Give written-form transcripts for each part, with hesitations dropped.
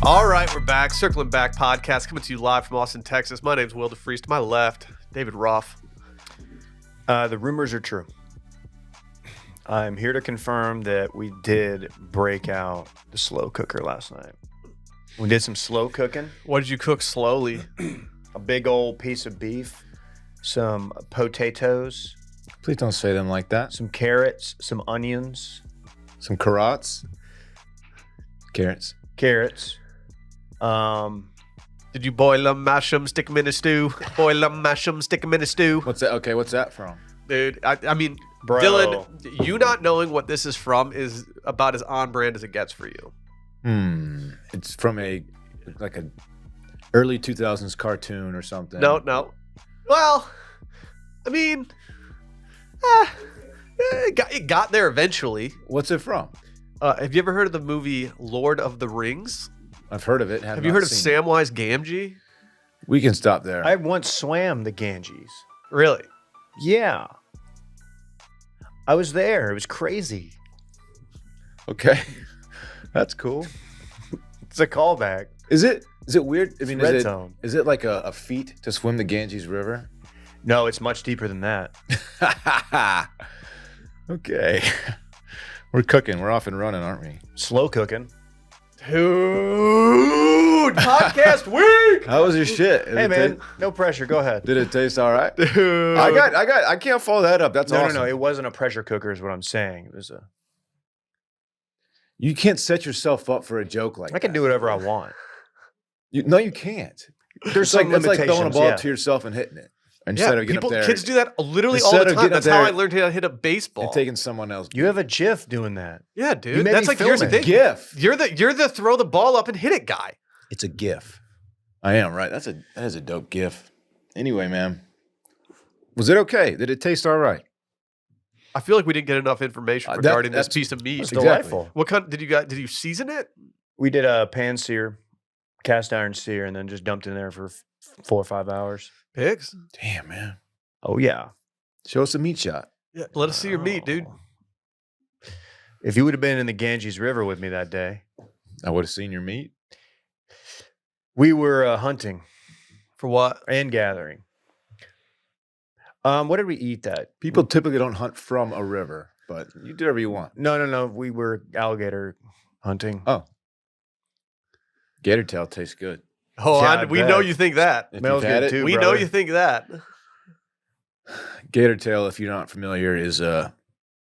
All right, we're back. Circling Back podcast coming to you live from Austin, Texas. My name's Will DeFreeze. To my left, David Ruff. The rumors are true. I'm here to confirm that we did break out the slow cooker last night. We did some slow cooking. What did you cook slowly? A big old piece of beef, some potatoes, Please don't say them like that. some carrots, some onions, Some carrots. Carrots. Did you boil them, mash them, stick them in a stew? Boil them, mash them, stick them in a stew? What's that? Okay, what's that from? Dude, I mean, Bro. Dillon, you not knowing what this is from is about as on brand as it gets for you. It's from a early 2000s cartoon or something. No. Well, I mean, it got there eventually. What's it from? Have you ever heard of the movie Lord of the Rings? I've heard of it. Have you heard of Samwise Gamgee? We can stop there. I once swam the Ganges. Really? Yeah. I was there. It was crazy. Okay. That's cool. It's a callback. Is it weird? I mean, Red Zone. Is it like a feat to swim the Ganges River? No, it's much deeper than that. Okay. We're cooking. We're off and running, aren't we? Slow cooking. Dude, podcast week. How was your shit? Hey, man, no pressure. Go ahead. Did it taste all right? Dude. I can't follow that up. That's awesome. No. It wasn't a pressure cooker is what I'm saying. It was a... You can't set yourself up for a joke like that. I can do whatever I want. No, you can't. There's It's some like throwing a limitations, ball yeah. to yourself and hitting it. Instead of getting up there kids do that literally Instead all the of time. getting up That's how there I learned how to hit a baseball. and taking someone else. You have a GIF doing that. Yeah, You dude. made That's me like here's the film thing. it. GIF. You're the throw the ball up and hit it guy. It's a GIF. I am right. That is a dope GIF. Anyway, man, was it okay? Did it taste all right? I feel like we didn't get enough information regarding this piece of meat. It's Exactly. delightful. What kind did you season it? We did a pan sear, cast iron sear, and then just dumped in there for 4 or 5 hours. Pigs? Damn, man. Oh, yeah. Show us a meat shot. Yeah, let us see your meat, dude. If you would have been in the Ganges River with me that day, I would have seen your meat. we were hunting For what? and gathering. What did we eat that? People typically don't hunt from a river, but you do whatever you want. No. We were alligator hunting. Oh, gator tail tastes good. Oh, Yeah, I we bet. know you think that. If Smells you've had good it, too, We know brother. you think that. gator tail, if you're not familiar, is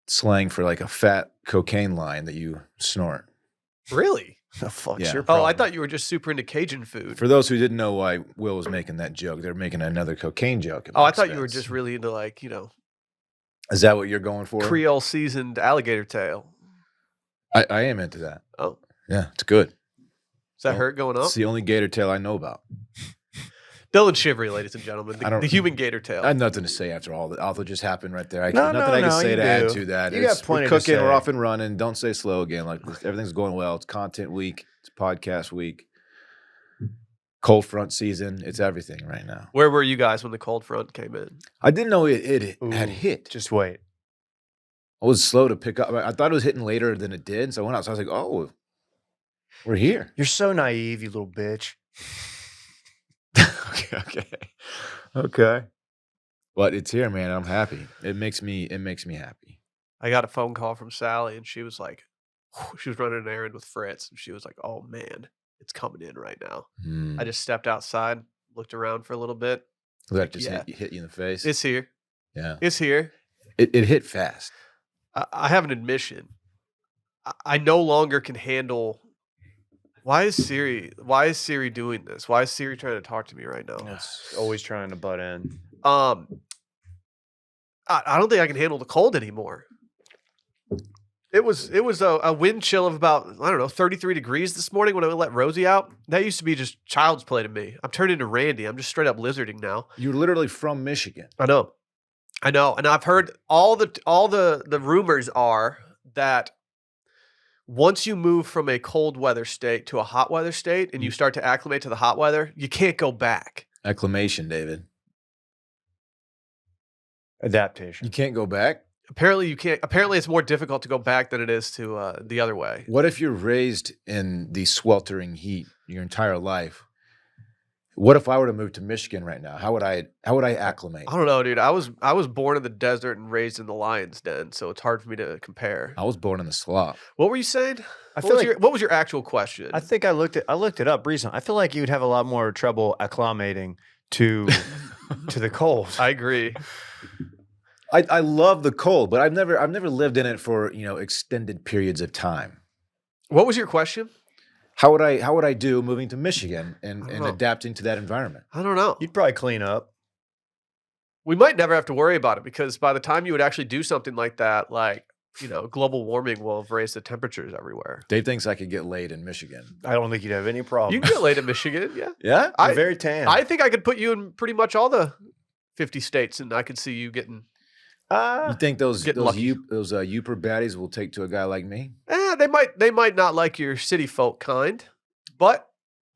slang for like a fat cocaine line that you snort. Really? The fuck's Yeah. your Oh, problem? I thought you were just super into Cajun food. For those who didn't know why Will was making that joke, they're making another cocaine joke. at Oh, my I thought you were expense. just really into Is that what you're going for? Creole seasoned alligator tail. I am into that. Oh, Yeah, it's good. is that Oh, hurt going up? It's the only gator tail I know about. Dillon Shivery, ladies and gentlemen. I don't- The human gator tail. I have nothing to say after all that. All that just happened right there. No, Nothing I can say you to add do. to that. You got It's- plenty We're to cooking. We're say. off and running. Don't say slow again. Like everything's going well. It's content week. It's podcast week. Cold front season. It's everything right now. Where were you guys when the cold front came in? I didn't know it had Ooh, hit. Just wait. I was slow to pick up. I thought it was hitting later than it did. So I went out. So I was like, oh, we're here. You're so naive, you little bitch. Okay. But it's here, man. I'm happy. It makes me happy. I got a phone call from Sally, and she was like, she was running an errand with Fritz, and she was like, "Oh man, it's coming in right now." I just stepped outside, looked around for a little bit. That just yeah. hit you in the face. It's here. Yeah. It's here. It hit fast. I have an admission. I no longer can handle. Why is Siri doing this? Why is Siri trying to talk to me right now? It's always trying to butt in. I don't think I can handle the cold anymore. It was a wind chill of about, I don't know, 33 degrees this morning when I let Rosie out. That used to be just child's play to me. I'm turning into Randy. I'm just straight up lizarding now. You're literally from Michigan. I know. And I've heard all the rumors are that once you move from a cold weather state to a hot weather state and you start to acclimate to the hot weather, you can't go back. Acclimation, David. Adaptation. You can't go back. Apparently you can't. Apparently it's more difficult to go back than it is to the other way. What if you're raised in the sweltering heat your entire life? What if I were to move to Michigan right now? How would I acclimate? I don't know, dude. I was born in the desert and raised in the lion's den, so it's hard for me to compare. I was born in the slop. What were you saying? I What feel was, like what was your actual question? I think I looked it up recently. I feel like you'd have a lot more trouble acclimating to the cold. I agree. I love the cold, but I've never lived in it for extended periods of time. What was your question? How would I do moving to Michigan and don't know. adapting to that environment? I don't know. You'd probably clean up. We might never have to worry about it because by the time you would actually do something like that, like, global warming will have raised the temperatures everywhere. Dave thinks I could get laid in Michigan. I don't think you'd have any problem. You can get laid in Michigan, yeah. Yeah? You're very tan. I think I could put you in pretty much all the 50 states, and I could see you getting. You think those Getting lucky. Youper baddies will take to a guy like me? They might not like your city folk kind, but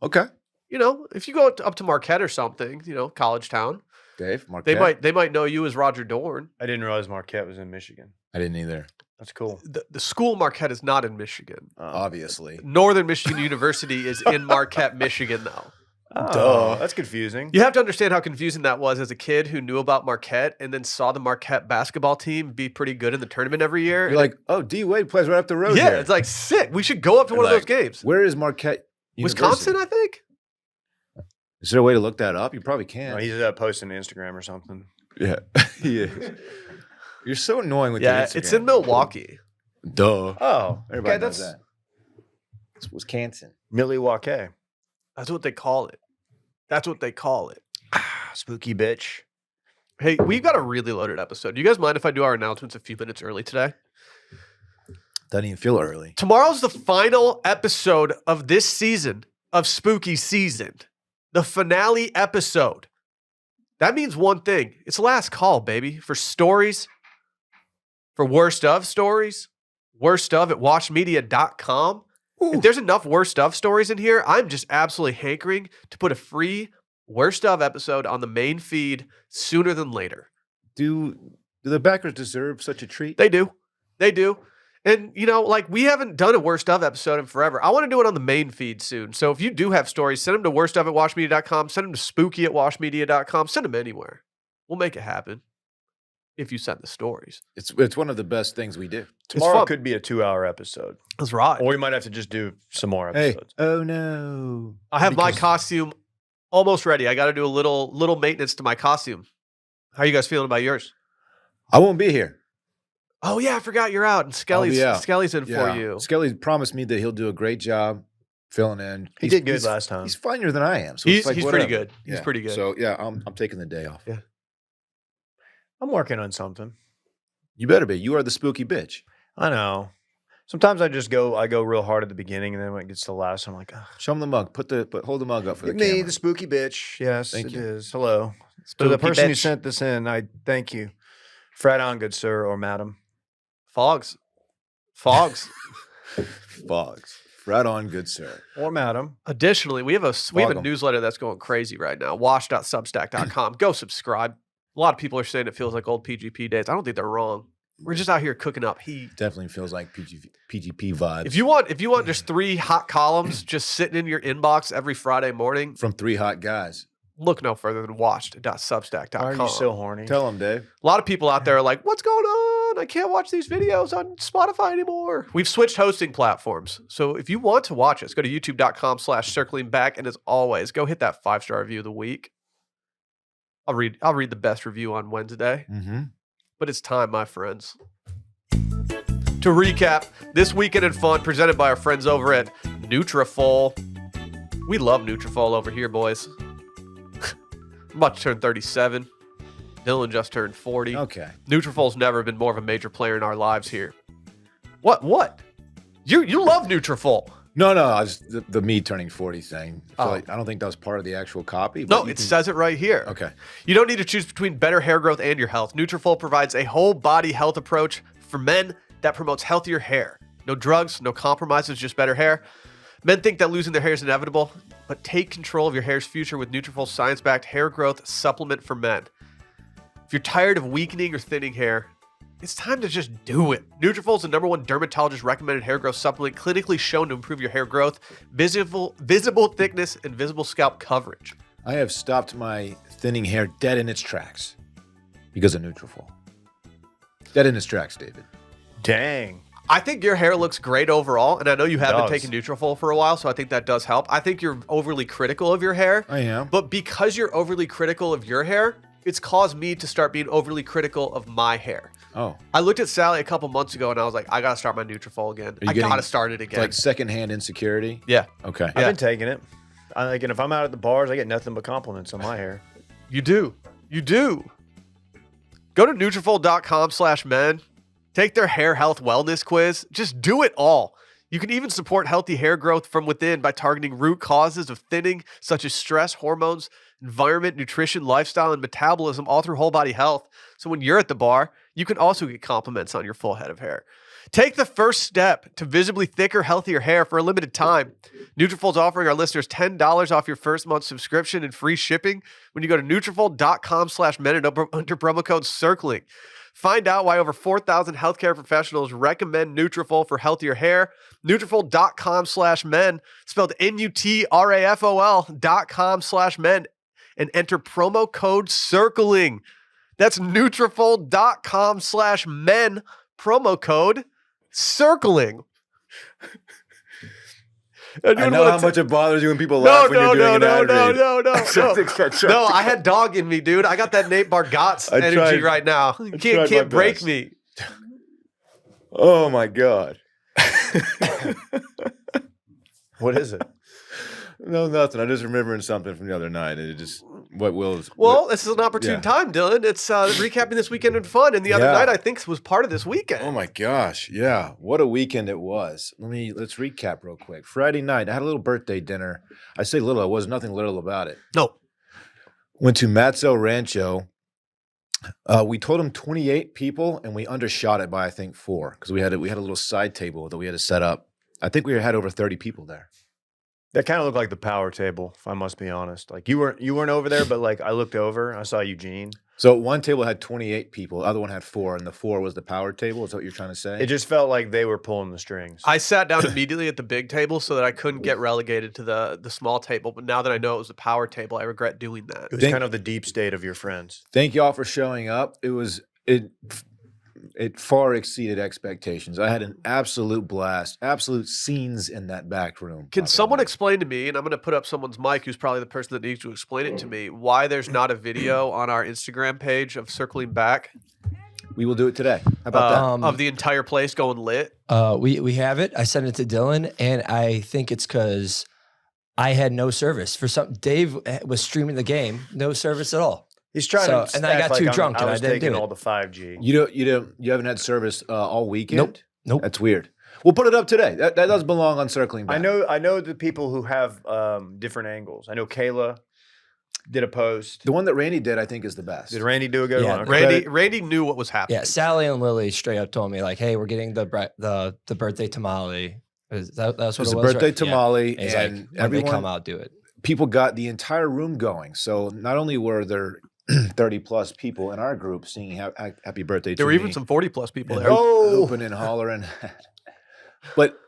Okay. if you go up to Marquette or something, college town, Dave, Marquette. they might know you as Roger Dorn. I didn't realize Marquette was in Michigan. I didn't either. That's cool. The school Marquette is not in Michigan. Obviously. Northern Michigan University is in Marquette, Michigan, though. Duh. That's confusing. You have to understand how confusing that was as a kid who knew about Marquette and then saw the Marquette basketball team be pretty good in the tournament every year. You're like, oh, D Wade plays right up the road. yeah, here. it's like sick. We should go up to one of those games. Where is Marquette? Wisconsin, University? I think. Is there a way to look that up? You probably can. No, he's posting to Instagram or something. Yeah. Yeah. You're so annoying with Yeah, your Instagram. it's in Milwaukee. Duh. Oh, Everybody okay, knows that. It's Wisconsin. Milwaukee. That's what they call it. That's what they call it. Spooky bitch. Hey, we've got a really loaded episode. Do you guys mind if I do our announcements a few minutes early today? Doesn't even feel early. Tomorrow's the final episode of this season of Spooky Season. The finale episode. That means one thing. It's the last call, baby, for stories, for worst of stories, worst of at watchmedia.com. If there's enough worst of stories in here, I'm just absolutely hankering to put a free worst of episode on the main feed sooner than later. Do the backers deserve such a treat? They do. They do. And, we haven't done a worst of episode in forever. I want to do it on the main feed soon. So if you do have stories, send them to worst of at watchmedia.com, send them to spooky at watchmedia.com, send them anywhere. We'll make it happen if you send the stories. It's one of the best things we do. Tomorrow fun. could be a 2-hour episode. That's right. Or we might have to just do some more Hey, episodes. oh no. I have my Because- costume almost ready. I got to do a little maintenance to my costume. How are you guys feeling about yours? I won't be here. Oh yeah, I forgot you're out, and Skelly's out. Skelly's in for you. Skelly promised me that he'll do a great job filling in. He did good last time. He's funnier than I am. So He's it's like pretty whatever. good. He's Yeah. pretty good. So yeah, I'm taking the day off. I'm working on something. You better be. You are the spooky bitch. I know. Sometimes I go real hard at the beginning, and then when it gets to the last, I'm like, oh, Show him the mug. Hold the mug up for the give me camera. the spooky bitch. Yes, Thank it you. is. Hello. To Spooky the person who bitch. sent this in, I thank you. Frat on, good sir or madam. Fogs. Fogs. Right on, good sir. Or madam. Additionally, we have a Fog 'em. newsletter that's going crazy right now. Wash.substack.com. Go subscribe. A lot of people are saying it feels like old PGP days. I don't think they're wrong. We're just out here cooking up heat. Definitely feels like PGP vibes. If you want just 3 hot columns just sitting in your inbox every Friday morning, From 3 hot guys. look no further than watched.substack.com. Why are you so horny? Tell them, Dave. A lot of people out there are like, what's going on? I can't watch these videos on Spotify anymore. We've switched hosting platforms. So if you want to watch us, go to youtube.com/circlingback. And as always, go hit that 5-star review of the week. I'll read the best review on Wednesday. Mm-hmm. But it's time, my friends. To recap, this weekend in fun presented by our friends over at Nutrafol. We love Nutrafol over here, boys. I'm about to turn 37. Dillon just turned 40. Okay. Nutrafol's never been more of a major player in our lives here. What? You love Nutrafol. No, I was the me turning 40 thing. Oh. I don't think that was part of the actual copy. No, but it says it right here. Okay. You don't need to choose between better hair growth and your health. Nutrafol provides a whole body health approach for men that promotes healthier hair. No drugs, no compromises, just better hair. Men think that losing their hair is inevitable, but take control of your hair's future with Nutrafol's science-backed hair growth supplement for men. If you're tired of weakening or thinning hair, It's time to just do it. Nutrafol is the #1 dermatologist recommended hair growth supplement clinically shown to improve your hair growth, visible thickness, and visible scalp coverage. I have stopped my thinning hair dead in its tracks because of Nutrafol. Dead in its tracks, David. Dang. I think your hair looks great overall, and I know you have been does. taking Nutrafol for a while, so I think that does help. I think you're overly critical of your hair. I am. But because you're overly critical of your hair, it's caused me to start being overly critical of my hair. Oh. I looked at Sally a couple months ago, and I was like, I got to start my Nutrafol again. you I getting- got to start it It's again. like secondhand insecurity. Yeah, Okay. I've been taking it. And if I'm out at the bars, I get nothing but compliments on my hair. you do. You do. Go to Nutrafol.com/men. Take their hair health wellness quiz. Just do it all. You can even support healthy hair growth from within by targeting root causes of thinning, such as stress, hormones, environment, nutrition, lifestyle, and metabolism, all through whole body health. So when you're at the bar, you can also get compliments on your full head of hair. Take the first step to visibly thicker, healthier hair for a limited time. Nutrafol's offering our listeners $10 off your first month subscription and free shipping when you go to Nutrafol.com/men and under promo code CIRCLING. Find out why over 4,000 healthcare professionals recommend Nutrafol for healthier hair. Nutrafol.com/men, spelled Nutrafol.com/men, and enter promo code CIRCLING. That's Nutrafol.com/men, promo code CIRCLING. I know how much it bothers you when people laugh when you're doing an ad read. No, I had dog in me, dude. I got that Nate Bargatze I energy tried- right now. You tried my can't break best. me. Oh my God. What is it? No, nothing. I'm just remembering something from the other night. And it just, what Will's. Well, this is an opportune Yeah. time, Dylan. It's recapping this weekend in fun. And the other Yeah. night, I think, was part of this weekend. Oh my gosh. Yeah. What a weekend it was. Let's recap real quick. Friday night, I had a little birthday dinner. I say little, it was nothing little about it. No. Went to Matzo Rancho. We told him 28 people and we undershot it by I think 4 because we had a little side table that we had to set up. I think we had over 30 people there. That kind of looked like the power table, if I must be honest. Like you weren't over there, but like I looked over, I saw Eugene. So one table had 28 people, the other one had 4, and the 4 was the power table. Is that what you're trying to say? It just felt like they were pulling the strings. I sat down immediately at the big table so that I couldn't get relegated to the small table. But now that I know it was a power table, I regret doing that. It was Think- kind of the deep state of your friends. Thank y'all for showing up. It far exceeded expectations. I had an absolute blast, absolute scenes in that back room. Can Papa someone Mike. explain to me, and I'm going to put up someone's mic who's probably the person that needs to explain it to me, why there's not a video on our Instagram page of circling back We will do it today. How about of the entire place going lit? We have it. I sent it to Dillon, and I think it's because I had no service. Dave was streaming the game, no service at all. He's trying So- to and I act got like too I'm- drunk and I was didn't taking do it. all the 5G. that? You haven't had service all weekend? Nope. That's weird. We'll put it up today. That does belong on circling back. I know the people who have different angles. I know Kayla did a post. The one that Randy did, I think, is the best. Did Randy do a good Yeah, one? Okay. Randy knew what was happening. Yeah, Sally and Lily straight up told me like, "Hey, we're getting the birthday tamale." That's what It was it a was. birthday right? Yeah. tamale, He's and like, when they come everyone, out, do it. people got the entire room going. So not only were there 30 plus people in our group singing happy birthday to There were me, even some 40-plus people and there. open and hollering. But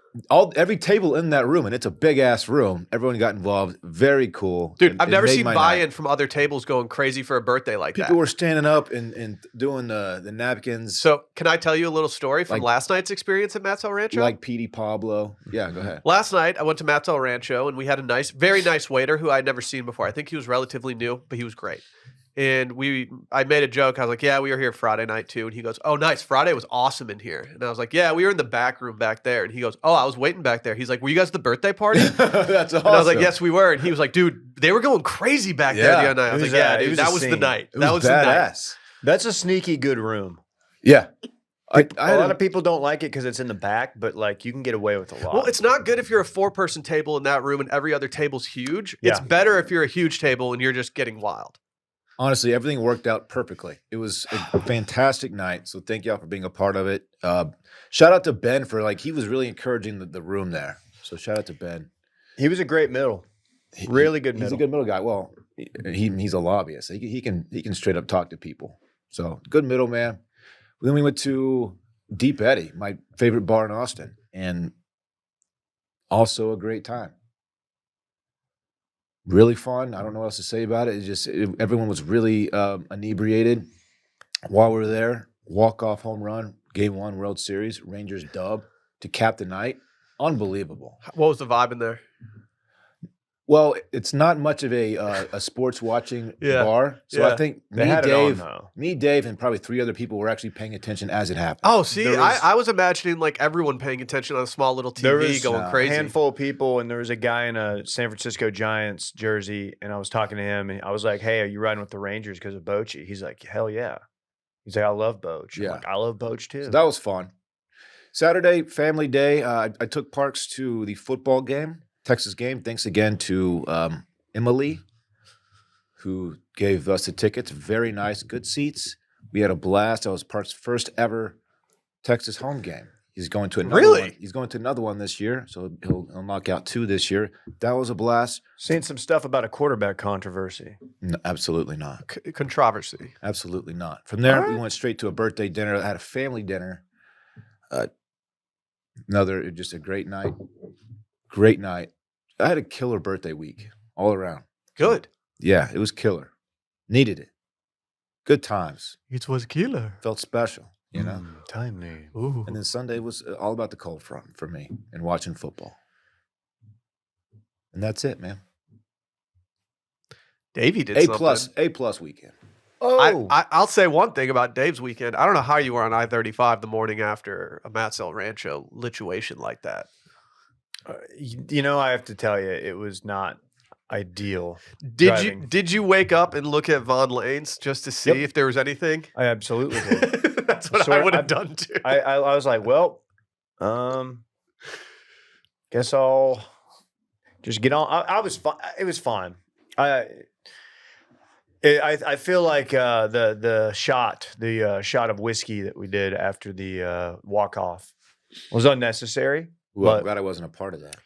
every table in that room, and it's a big ass room, everyone got involved. Very cool. Dude, And I've it never made seen my buy-in night. from other tables going crazy for a birthday like People that. were standing up and doing the napkins So, can I tell you a little story from Like- last night's experience at Matt's El Rancho? like Petey Pablo. Yeah, go ahead. Last night, I went to Matt's El Rancho, and we had a very nice waiter who I'd never seen before. I think he was relatively new, but he was great. And I made a joke. I was like, yeah, we were here Friday night too. And he goes, oh, nice. Friday was awesome in here. And I was like, yeah, we were in the back room back there. And he goes, oh, I was waiting back there. He's like, were you guys at the birthday party? And That's awesome. I was like, yes, we were. And he was like, dude, they were going crazy back there the Yeah. other night. I was It was, like, yeah, it dude, was that a was the scene. night. It That was the night. badass. That's a sneaky good room. Yeah. I A had lot of people don't like it because it's in the back, but like you can get away with a lot. Well, it's not good if you're a 4-person table in that room and every other table's huge. It's Yeah. better if you're a huge table and you're just getting wild. Honestly, everything worked out perfectly. It was a fantastic night. So thank y'all for being a part of it. Shout out to Ben for he was really encouraging the room there. So shout out to Ben. He was a great middle. Really good He's middle. a good middle guy. Well, he's a lobbyist. He can straight up talk to people. So good middle man. Then we went to Deep Eddy, my favorite bar in Austin, and also a great time. Really fun. I don't know what else to say about it. Everyone was really inebriated while we were there. Walk-off home run, Game 1 World Series, Rangers dub to cap the night. Unbelievable. What was the vibe in there? Well, it's not much of a sports watching Yeah. bar, so Yeah. I think They had it on, though. Dave, and probably 3 other people were actually paying attention as it happened. Oh, see, There was- I was imagining like everyone paying attention on a small little There TV was going a crazy. A handful of people, and there was a guy in a San Francisco Giants jersey, and I was talking to him, and I was like, "Hey, are you riding with the Rangers because of Bochy?" He's like, "Hell yeah." He's like, "I love Boch." Yeah. I'm like, I love Boch too. So that was fun. Saturday, family day. I took Parks to the football game, Texas game. Thanks again to Emily, who gave us the tickets. Very nice, good seats. We had a blast. That was Parks' first ever Texas home game. He's going to another Really? one. He's going to another one this year, so he'll knock out 2 this year. That was a blast. Seen some stuff about a quarterback controversy. No, absolutely not. Controversy. Absolutely not. From there, All we right. went straight to a birthday dinner. I had a family dinner. Just a great night. Great night. I had a killer birthday week all around. Good. Yeah, it was killer. Needed it. Good times. It was killer. Felt special, you know? Timely. Ooh. And then Sunday was all about the cold front for me and watching football. And that's it, man. Davey did A something. plus weekend. Oh, I'll say one thing about Dave's weekend. I don't know how you were on I-35 the morning after a Matsell Rancho lituation like that. you know, I have to tell you, it was not ideal. Did Driving. you wake up and look at Von Lanes just to see Yep. if there was anything? I absolutely did. That's what I Sort of- would have done too. I was like, well, guess I'll just get on. I was fine. It was fine. I feel like the shot of whiskey that we did after the walk off was unnecessary. Well, I'm But- glad I wasn't a part of that.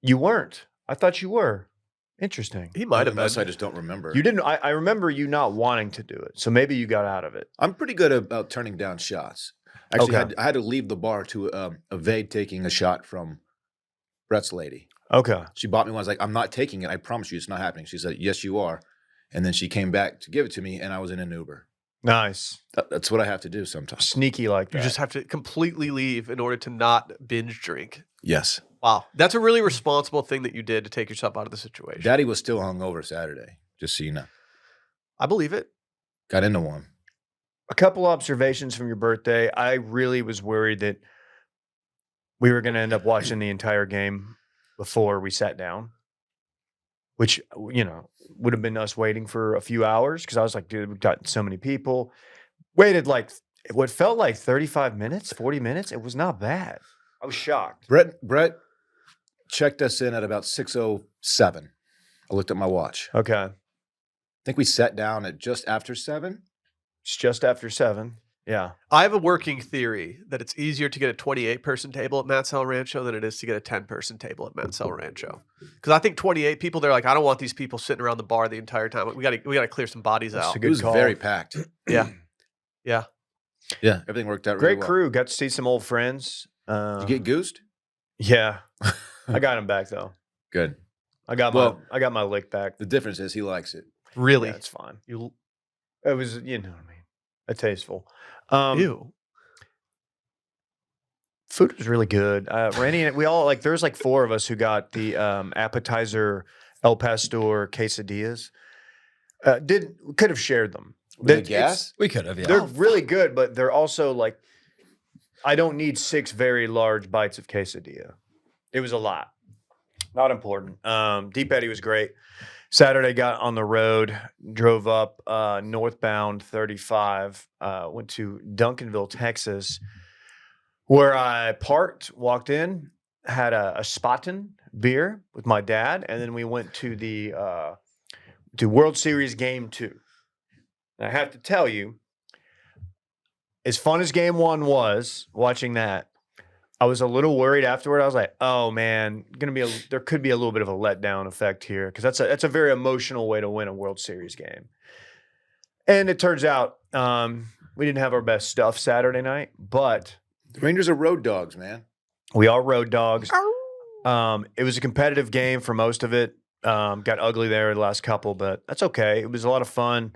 You weren't. I thought you were. Interesting. He might have Unless I been. just don't remember. You didn't. I remember you not wanting to do it, so maybe you got out of it. I'm pretty good about turning down shots. Actually, Okay. I had to leave the bar to evade taking a shot from Brett's lady. Okay. She bought me one. I was like, I'm not taking it. I promise you it's not happening. She said, yes, you are. And then she came back to give it to me, and I was in an Uber. Nice. That's what I have to do sometimes. Sneaky like that. You just have to completely leave in order to not binge drink. Yes. Wow. That's a really responsible thing that you did to take yourself out of the situation. Daddy was still hungover Saturday, just so you know. I believe it. Got into one. A couple observations from your birthday. I really was worried that we were going to end up watching the entire game before we sat down, which, you know, would have been us waiting for a few hours because I was like, dude, we've got so many people. Waited like what felt like 35 minutes, 40 minutes. It was not bad. I was shocked. Brett checked us in at about 6:07. I looked at my watch. Okay. I think we sat down at just after 7. It's just after 7. Yeah. I have a working theory that it's easier to get a 28-person table at Matsell Rancho than it is to get a 10-person table at Matsell Rancho. Because I think 28 people, they're like, I don't want these people sitting around the bar the entire time. We got to clear some bodies That's out. a It good was call. very packed. Yeah. Yeah. Yeah, everything worked out really Great well. crew. Got to see some old friends. Did you get goosed? Yeah. I got him back though. Good. I got my lick back. The difference is he likes it. Really? Yeah, it's fine. You, It was, you know what I mean, a tasteful. ew. Food was really good. Randy and we all like. There's like 4 of us who got the appetizer El Pastor quesadillas. Could have shared them. Were they It's- gas? We could have, yeah. They're really good, but they're also like, I don't need 6 very large bites of quesadilla. It was a lot. Not important. Deep Eddy was great. Saturday got on the road, drove up northbound 35, went to Duncanville, Texas, where I parked, walked in, had a Spaten beer with my dad, and then we went to the to World Series Game 2. And I have to tell you, as fun as Game 1 was, watching that, I was a little worried afterward. I was like, "Oh man, there could be a little bit of a letdown effect here because that's a very emotional way to win a World Series game." And it turns out We didn't have our best stuff Saturday night, but The Rangers are road dogs, man. we are road dogs. It was a competitive game for most of it. Got ugly there the last couple, but that's okay. It was a lot of fun.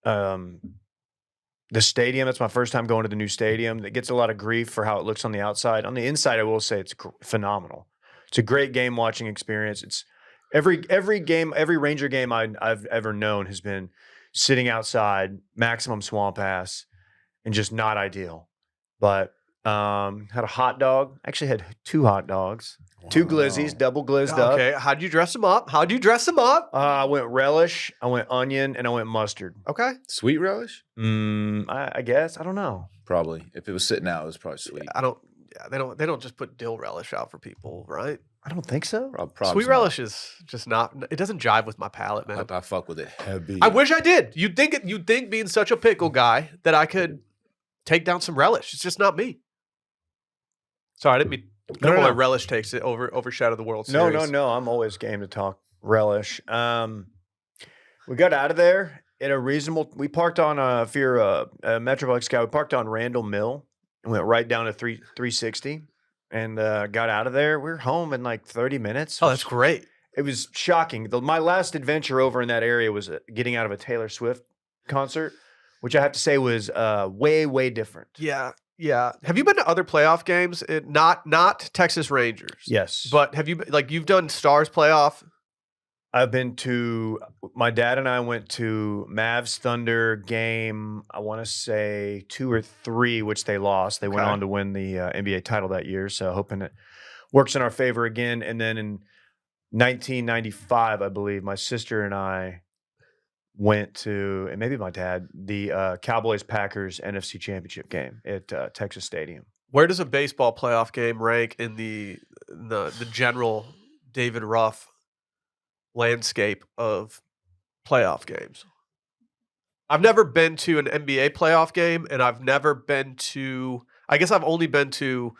The stadium, that's my first time going to the new stadium. It gets a lot of grief for how it looks on the outside. On the inside, I will say it's phenomenal. It's a great game watching experience. It's every game, every Ranger game I've ever known has been sitting outside, maximum swamp ass, and just not ideal. But had a hot dog. Actually had 2 hot dogs, 2 glizzies, double glizzed up. Okay, how'd you dress them up? I went relish, I went onion, and I went mustard. Okay. Sweet relish? I guess. I don't know. Probably. If it was sitting out, it was probably sweet. They don't just put dill relish out for people, right? I don't think so. Probably Sweet relish is just not. It doesn't jive with my palate, man. I fuck with it heavy. I wish I did. You'd think being such a pickle guy that I could take down some relish. It's just not me. Sorry, I didn't mean. No, My no. relish takes it overshadow the World Series. No. I'm always game to talk relish. We got out of there at a reasonable. We parked on if you're a Metroplex guy, we parked on Randall Mill and went right down to 360 and got out of there. We were home in like 30 minutes. Oh, that's great. It was shocking. My last adventure over in that area was getting out of a Taylor Swift concert, which I have to say was way, way different. Yeah. Have you been to other playoff games? Not Texas Rangers. Yes. But have you you've done Stars playoff? I've been to, my dad and I went to Mavs Thunder game, I want to say 2 or 3, which they lost. They went Okay. on to win the NBA title that year. So hoping it works in our favor again. And then in 1995, I believe, my sister and I went to, and maybe my dad, the Cowboys-Packers NFC Championship game at Texas Stadium. Where does a baseball playoff game rank in the general David Ruff landscape of playoff games? I've never been to an NBA playoff game, and I've never been to. I guess I've only been to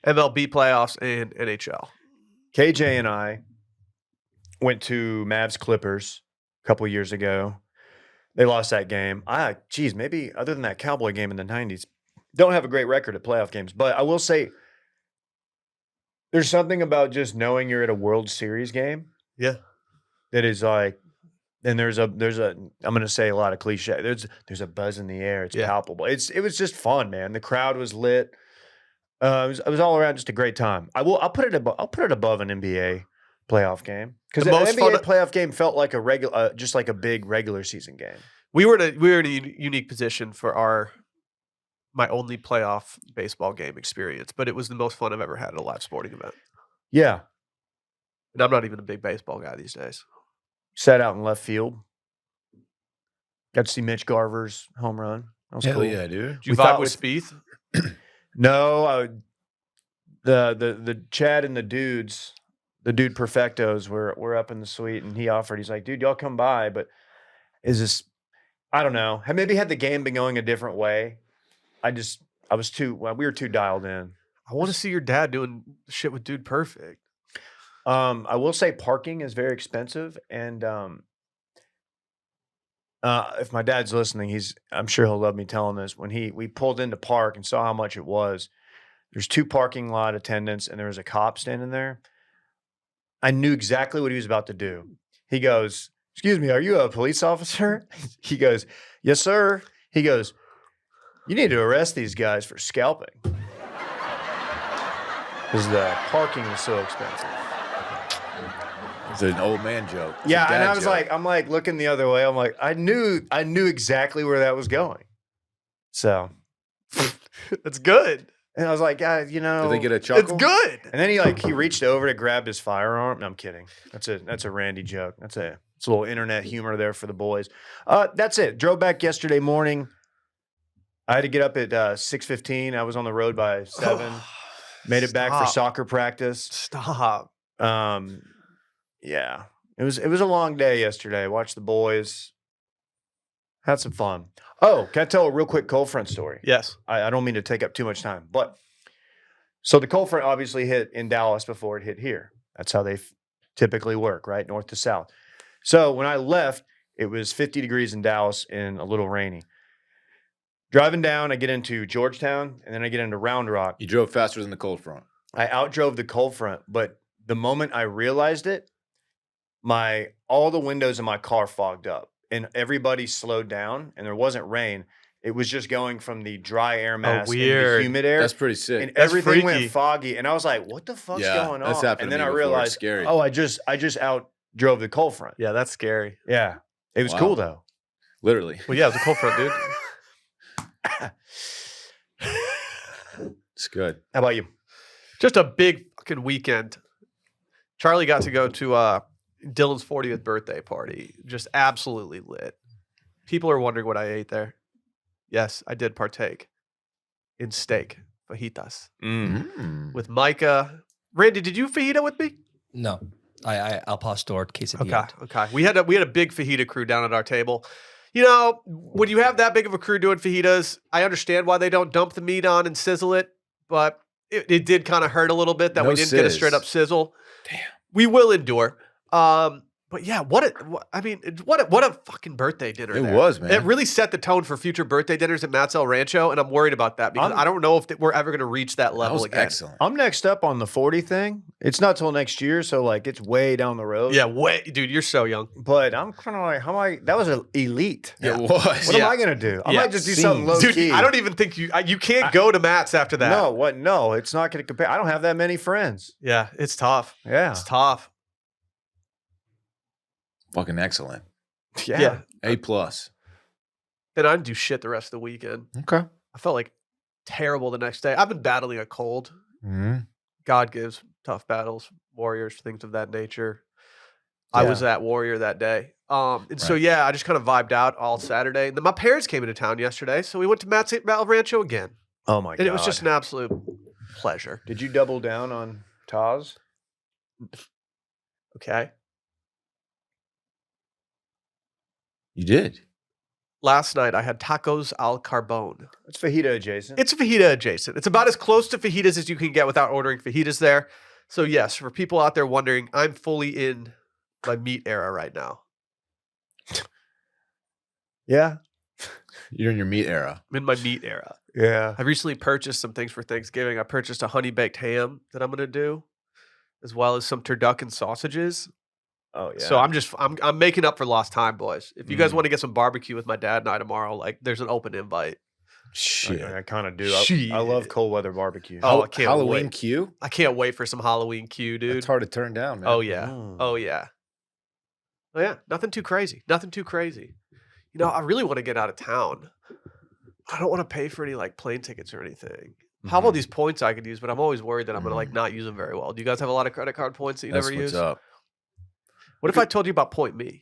MLB playoffs and NHL. KJ and I went to Mavs Clippers a couple years ago. They lost that game. Maybe other than that Cowboy game in the 90s, don't have a great record at playoff games. But I will say there's something about just knowing you're at a World Series game. Yeah. That is like, and there's a I'm going to say a lot of cliche. There's a buzz in the air. It's palpable. It was just fun, man. The crowd was lit. It was all around just a great time. I'll put it above an NBA playoff game because an NBA playoff game felt like just like a big regular season game. We were in a unique position for my only playoff baseball game experience, but it was the most fun I've ever had at a live sporting event. Yeah, and I'm not even a big baseball guy these days. Sat out in left field. Got to see Mitch Garver's home run. That was cool. Yeah, dude. Did you vibe with Spieth? No, the Chad and the dude Perfectos were up in the suite, and he offered. He's like, dude, y'all come by, but is this? I don't know. Maybe had the game been going a different way. We were too dialed in. I want to see your dad doing shit with Dude Perfect. I will say parking is very expensive, and if my dad's listening, I'm sure he'll love me telling this. When we pulled into park and saw how much it was, there's 2 parking lot attendants, and there was a cop standing there. I knew exactly what he was about to do. He goes, "Excuse me, are you a police officer?" He goes, "Yes, sir." He goes, "You need to arrest these guys for scalping." Because the parking was so expensive. It's an old man joke. It's Yeah, a dad and I was joke. I'm like looking the other way. I'm like, I knew exactly where that was going. So That's good. And I was like, Did Did they get a chuckle? It's good. And then he reached over to grab his firearm. No, I'm kidding. That's a Randy joke. It's a little internet humor there for the boys. That's it. Drove back yesterday morning. I had to get up at 6:15. I was on the road by 7. Made it back for soccer practice. Stop. Yeah. It was a long day yesterday. Watched the boys. Had some fun. Oh, can I tell a real quick cold front story? Yes. I don't mean to take up too much time, but so the cold front obviously hit in Dallas before it hit here. That's how they typically work, right? North to south. So when I left, it was 50 degrees in Dallas and a little rainy. Driving down, I get into Georgetown, and then I get into Round Rock. You drove faster than the cold front. I outdrove the cold front, but the moment I realized it, all the windows in my car fogged up, and everybody slowed down, and there wasn't rain. It was just going from the dry air mass into the weird. humid air. That's pretty sick. And That's everything freaky. went foggy, and I was like, "What the fuck's going on?" that's happened And to then me I before. It's realized, scary. "Oh, I just outdrove the cold front." Yeah, that's scary. Yeah, it was Wow. cool though. Literally. Well, yeah, it was a cold front, dude. It's good. How about you? Just a big fucking weekend. Charlie got to go to Dillon's 40th birthday party. Just absolutely lit. People are wondering what I ate there. Yes, I did partake in steak, fajitas, Mm. with Micah. Randy, did you fajita with me? No, I al pastor quesadilla. Okay. We had a big fajita crew down at our table. You know, when you have that big of a crew doing fajitas, I understand why they don't dump the meat on and sizzle it, but it did kind of hurt a little bit that we didn't get a sizz. straight up sizzle. Damn. We will endure. But yeah, what a fucking birthday dinner. It there. was, man. It really set the tone for future birthday dinners at Matt's El Rancho, and I'm worried about that because I don't know if we're ever going to reach that That level was again. excellent. I'm next up on the 40 thing. It's not till next year, so like it's way down the road. Yeah, dude, you're so young. But I'm kind of like, how am I? That was an elite. It was. What am I gonna do? I Yeah. might just do something low Dude, key. I don't even think you can't go to Matt's after that. No, what? No, it's not gonna compare. I don't have that many friends. Yeah, it's tough. Yeah, It's tough. Fucking excellent. Yeah. A plus. And I didn't do shit the rest of the weekend. Okay. I felt like terrible the next day. I've been battling a cold. Mm-hmm. God gives tough battles, warriors, things of that nature. I was that warrior that day. And so, Right. yeah, I just kind of vibed out all Saturday. And then my parents came into town yesterday, so we went to Matt's El Rancho again. Oh my god! And it was just an absolute pleasure. Did you double down on Taz? Okay. You did. Last night, I had tacos al carbone. It's fajita adjacent. It's fajita adjacent. It's about as close to fajitas as you can get without ordering fajitas there. So, yes, for people out there wondering, I'm fully in my meat era right now. yeah, You're in your meat era. I'm in my meat era. yeah. I recently purchased some things for Thanksgiving. I purchased a honey baked ham that I'm going to do, as well as some turducken sausages. Oh yeah. So I'm making up for lost time, boys. If you guys want to get some barbecue with my dad and I tomorrow, like there's an open invite. Shit. I kind of do. Shit. I love cold weather barbecue. Oh, I can't Halloween wait. Q? I can't wait for some Halloween Q, dude. It's hard to turn down, man. Oh yeah. Mm. Oh yeah. Oh yeah. Nothing too crazy. Nothing too crazy. You know, I really want to get out of town. I don't want to pay for any like plane tickets or anything. I have all these points I could use, but I'm always worried that I'm gonna like not use them very well. Do you guys have a lot of credit card points that you That's never what's use? up. What if I told you about Point Me?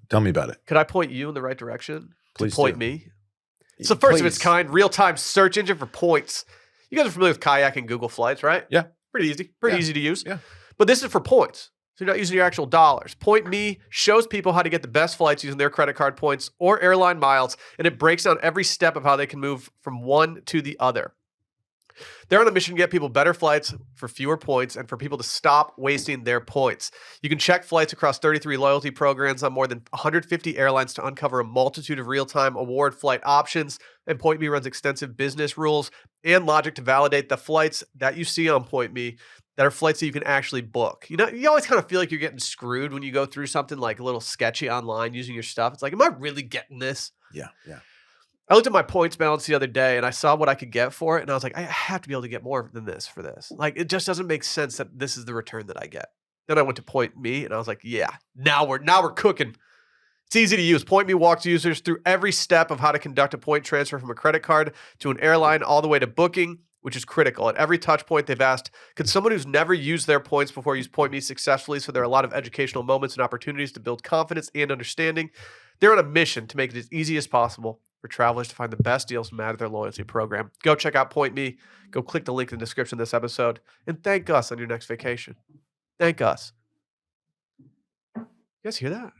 Tell me about it. Could I point you in the right direction? Please to Point do. Me. It's the first of its Please. kind real-time search engine for points. You guys are familiar with kayak and Google Flights, right? Yeah. Pretty easy. Pretty Yeah. easy to use. Yeah. But this is for points. So you're not using your actual dollars. Point Me shows people how to get the best flights using their credit card points or airline miles, and it breaks down every step of how they can move from one to the other. They're on a mission to get people better flights for fewer points and for people to stop wasting their points. You can check flights across 33 loyalty programs on more than 150 airlines to uncover a multitude of real-time award flight options. And Point Me runs extensive business rules and logic to validate the flights that you see on Point Me that are flights that you can actually book. You know, you always kind of feel like you're getting screwed when you go through something like a little sketchy online using your stuff. It's like, am I really getting this? Yeah. Yeah. I looked at my points balance the other day and I saw what I could get for it. And I was like, I have to be able to get more than this for this. Like, it just doesn't make sense that this is the return that I get. Then I went to Point Me and I was like, yeah, now we're cooking. It's easy to use. Point Me walks users through every step of how to conduct a point transfer from a credit card to an airline all the way to booking, which is critical. At every touch point they've asked, could someone who's never used their points before use Point Me successfully? So there are a lot of educational moments and opportunities to build confidence and understanding. They're on a mission to make it as easy as possible for travelers to find the best deals from out of their loyalty program. Go check out Point Me. Go click the link in the description of this episode and thank us on your next vacation. Thank us. You guys hear that?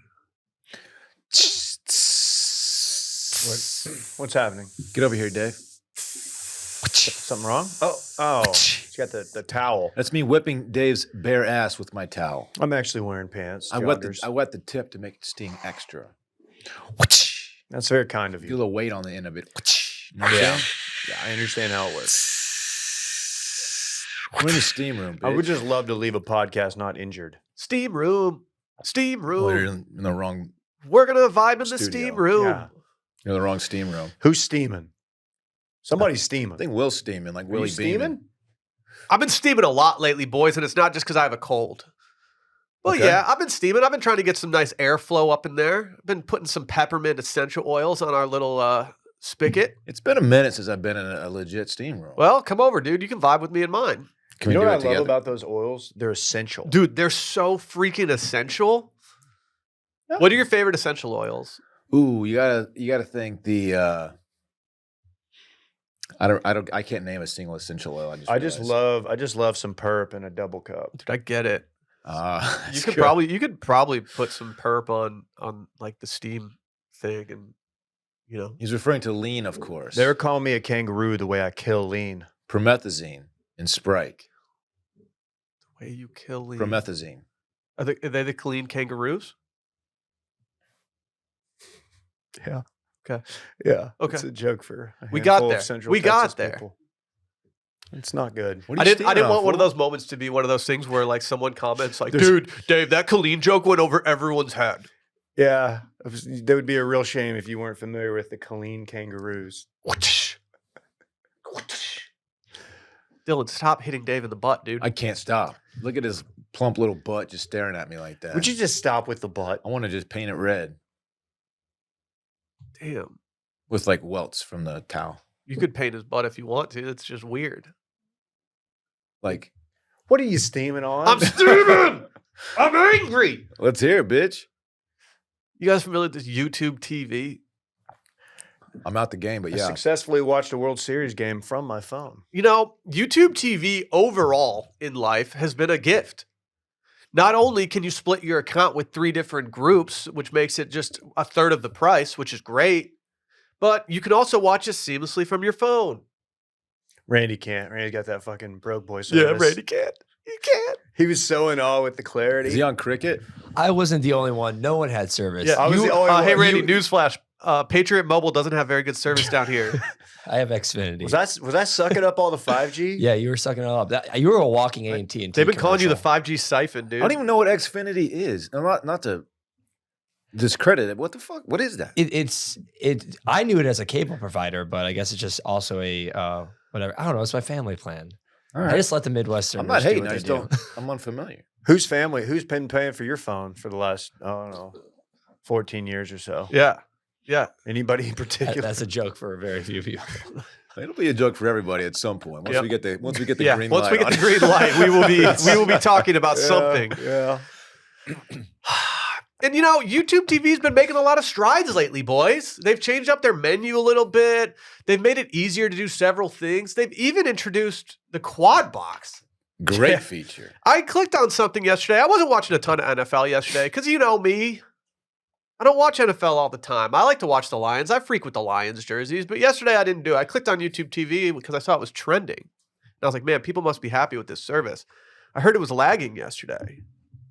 What's happening? Get over here, Dave. Something wrong? Oh. She's got the towel. That's me whipping Dave's bare ass with my towel. I'm actually wearing pants. I wet joggers. the tip to make it sting extra. That's very kind of Feel you. a little weight on the end of it. You know what I'm Yeah. saying? Yeah, I understand how it works. We're in the steam room, bitch. I would just love to leave a podcast not injured. Steam room. Steam room. Well, you're in the wrong. We're gonna vibe in the Studio. steam room. Yeah. You're in the wrong steam room. Who's steaming? Somebody's steaming. I think Will's steaming, like Are Willie you Beeman. steaming? I've been steaming a lot lately, boys, and it's not just because I have a cold. Well, Okay. yeah, I've been steaming. I've been trying to get some nice airflow up in there. I've been putting some peppermint essential oils on our little spigot. It's been a minute since I've been in a legit steam room. Well, come over, dude. You can vibe with me and mine. Can You we know do what it I love together? about those oils? They're essential. Dude, they're so freaking essential. Yeah. What are your favorite essential oils? Ooh, you gotta think the. I can't name a single essential oil. I just love some perp in a double cup. Dude, I get it. You You could probably put some perp on like the steam thing, and you know. He's referring to lean, of course. They're calling me a kangaroo the way I kill lean. Promethazine and Sprite. The way you kill lean. Promethazine. Are they the clean kangaroos? Yeah. Okay. Yeah. Okay. It's a joke for a We got handful of there. Central We got Texas there. people. It's not good. What are I you didn't steaming want off, one of fool? those moments to be one of those things where like someone comments like, There's- "Dude, Dave, that Colleen joke went over everyone's head." Yeah. That would be a real shame if you weren't familiar with the Colleen kangaroos. Dillon, stop hitting Dave in the butt, dude. I can't stop. Look at his plump little butt just staring at me like that. Would you just stop with the butt? I want to just paint it red Damn. with like welts from the towel. You could paint his butt if you want to. It's just weird. Like, What are you steaming on? I'm steaming! I'm angry! let's hear it, bitch. You guys familiar with this YouTube TV? I'm out the game, but I yeah. successfully watched a World Series game from my phone. You know, YouTube TV overall in life has been a gift. Not only can you split your account with 3 different groups, which makes it just a third of the price, which is great, but you can also watch it seamlessly from your phone. Randy can't. Randy's got that fucking broke boy service. can't. You can't. He was so in awe with the clarity. Is he on Cricket? I wasn't the only one. No one had service. Yeah, I was the only hey, one. Randy, You- newsflash. Patriot Mobile doesn't have very good service down here. I have Xfinity. Was that sucking up all the 5G? Yeah, you were sucking it up. You were a walking AT&T. They've been calling you the commercial. 5G siphon, dude. I don't even know what Xfinity is. I'm not to discredit it. What the fuck? What is that? I knew it as a cable provider, but I guess it's just also a whatever. I don't know. It's my family plan. All I right. just let the Midwesterners. I'm not do hating. what I they just do. don't. I'm unfamiliar. Who's been paying for your phone for the last, I don't know, 14 years or so? Yeah. Yeah. Anybody in particular? That's a joke for very few people. It'll be a joke for everybody at some point. Once Yep. we get the Yeah. green Once light. we get on the it. green light, we will be talking about Yeah, something. Yeah. And you know, YouTube TV's been making a lot of strides lately, boys. They've changed up their menu a little bit. They've made it easier to do several things. They've even introduced the quad box. Great Yeah. feature. I clicked on something yesterday. I wasn't watching a ton of NFL yesterday because you know me. I don't watch NFL all the time. I like to watch the Lions. I freak with the Lions jerseys, but yesterday I didn't do it. I clicked on YouTube TV because I saw it was trending. And I was like, man, people must be happy with this service. I heard it was lagging yesterday.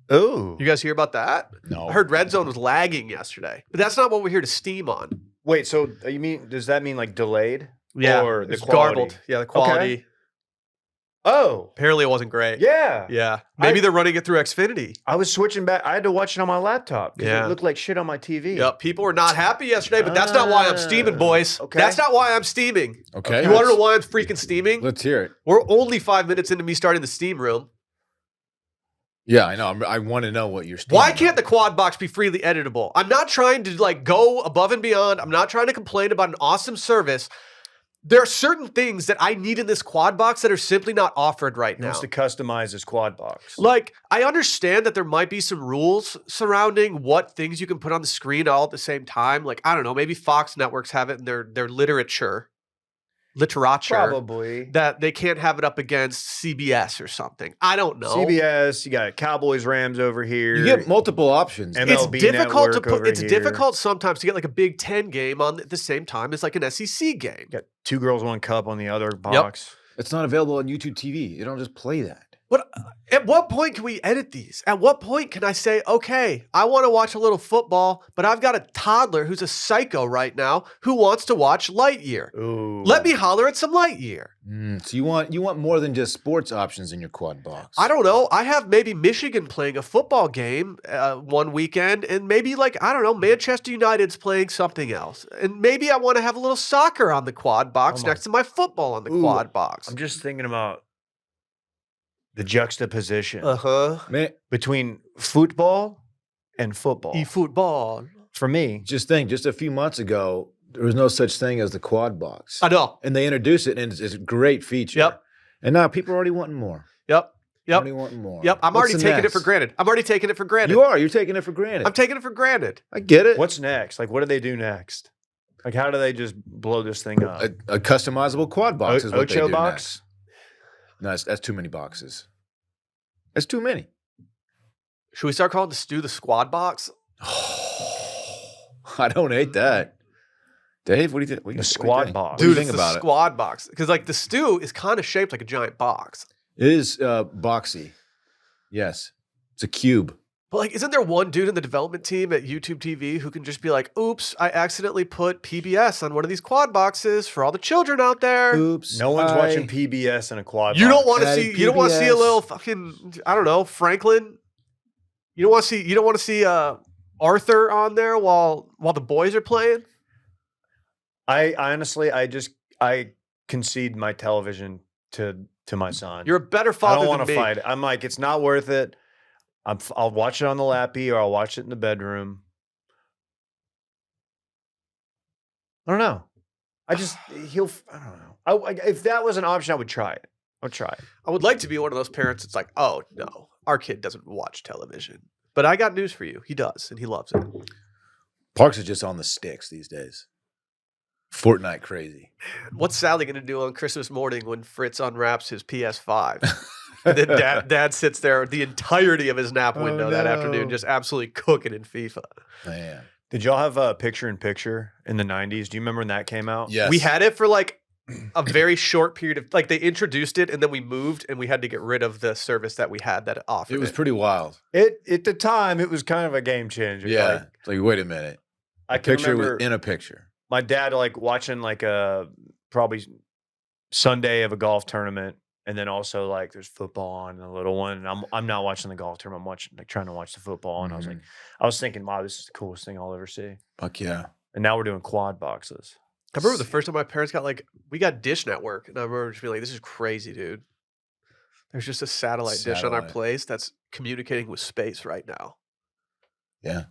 Oh. You guys hear about that? No. I heard Red Zone was lagging yesterday, but that's not what we're here to steam on. Wait, so does that mean like delayed? Yeah, Or the it's quality? garbled. Yeah, the quality. Oh. Apparently, it wasn't great. Yeah. Yeah. Maybe they're running it through Xfinity. I was switching back. I had to watch it on my laptop because Yeah. it looked like shit on my TV. Yep. People were not happy yesterday, but that's not why I'm steaming, boys. Okay. That's not why I'm steaming. Okay. You want to know why I'm freaking steaming? Let's hear it. We're only 5 minutes into me starting the steam room. Yeah, I know. I want to know what you're. Why can't the quad box be freely editable? I'm not trying to like go above and beyond. I'm not trying to complain about an awesome service. There are certain things that I need in this quad box that are simply not offered right He now. wants to customize his quad box. Like, I understand that there might be some rules surrounding what things you can put on the screen all at the same time. Like, I don't know, maybe Fox networks have it in their literature Probably. that they can't have it up against CBS or something. I don't know. CBS, you got Cowboys, Rams over here. You get multiple options? And It's MLB difficult to network put. over It's here. difficult sometimes to get like a Big Ten game on at the same time as like an SEC game. You got Two Girls, One Cup on the other box. It's not available on YouTube TV. You don't just play that. But at what point can we edit these? At what point can I say, okay, I want to watch a little football, but I've got a toddler who's a psycho right now who wants to watch Lightyear. Ooh. Let me holler at some Lightyear. So you want more than just sports options in your quad box. I don't know. I have maybe Michigan playing a football game one weekend, and maybe I don't know, Manchester United's playing something else. And maybe I want to have a little soccer on the quad box next to my football on the quad box. I'm just thinking about the juxtaposition Man, between football and football. E-football. For me, just a few months ago, there was no such thing as the quad box. I know. And they introduced it, and it's a great feature. Yep. And now people are already wanting more. Yep. Already wanting more. Yep. I'm What's already the taking it next? for granted. I'm already taking it for granted. You're taking it for granted. I'm taking it for granted. I get it. what's next? Like, what do they do next? Like, how do they just blow this thing up? a customizable quad box is what they Ocho do box? next. No, that's too many boxes. That's too many. Should we start calling the stew the squad box? I don't hate that. Dave, what do you think? The squad box. What do you Dude, think it's about the it? squad box. Because the stew is kind of shaped like a giant box. It is boxy. Yes. It's a cube. But isn't there one dude in the development team at YouTube TV who can just be like, oops, I accidentally put PBS on one of these quad boxes for all the children out there. Oops. No one's watching PBS in a quad You box. don't want to Added see you don't want to see a PBS. little fucking, I don't know, Franklin. You don't want to see Arthur on there while the boys are playing. I honestly, I concede my television to my son. You're a better I father don't want than to me. fight it. I'm like, it's not worth it. I'll watch it on the lappy or I'll watch it in the bedroom. I don't know. I don't know. If that was an option, I would try it. I'll try it. I would like to be one of those parents that's like, oh no, our kid doesn't watch television. But I got news for you. He does, and he loves it. Parks are just on the sticks these days. Fortnite crazy. What's Sally going to do on Christmas morning when Fritz unwraps his PS5? And then dad sits there the entirety of his nap Oh, window that no. afternoon, just absolutely cooking in FIFA. Man. Did y'all have a picture-in-picture in the 90s? Do you remember when that came out? Yes. We had it for a very short period of they introduced it and then we moved and we had to get rid of the service that we had that offered It was pretty wild. At the time, it was kind of a game changer. Yeah. Like, It's like, wait a minute. I can Picture remember within a picture. my dad watching a probably Sunday of a golf tournament, and then also there's football on the little one, and I'm not watching the golf tournament. I'm watching trying to watch the football, and I was thinking, wow, this is the coolest thing I'll ever see. Fuck yeah. And now we're doing quad boxes. I remember the first time my parents got we got Dish Network, and I remember just being like, this is crazy, dude. There's just a satellite dish on our Satellite. place that's communicating with space right now. Yeah.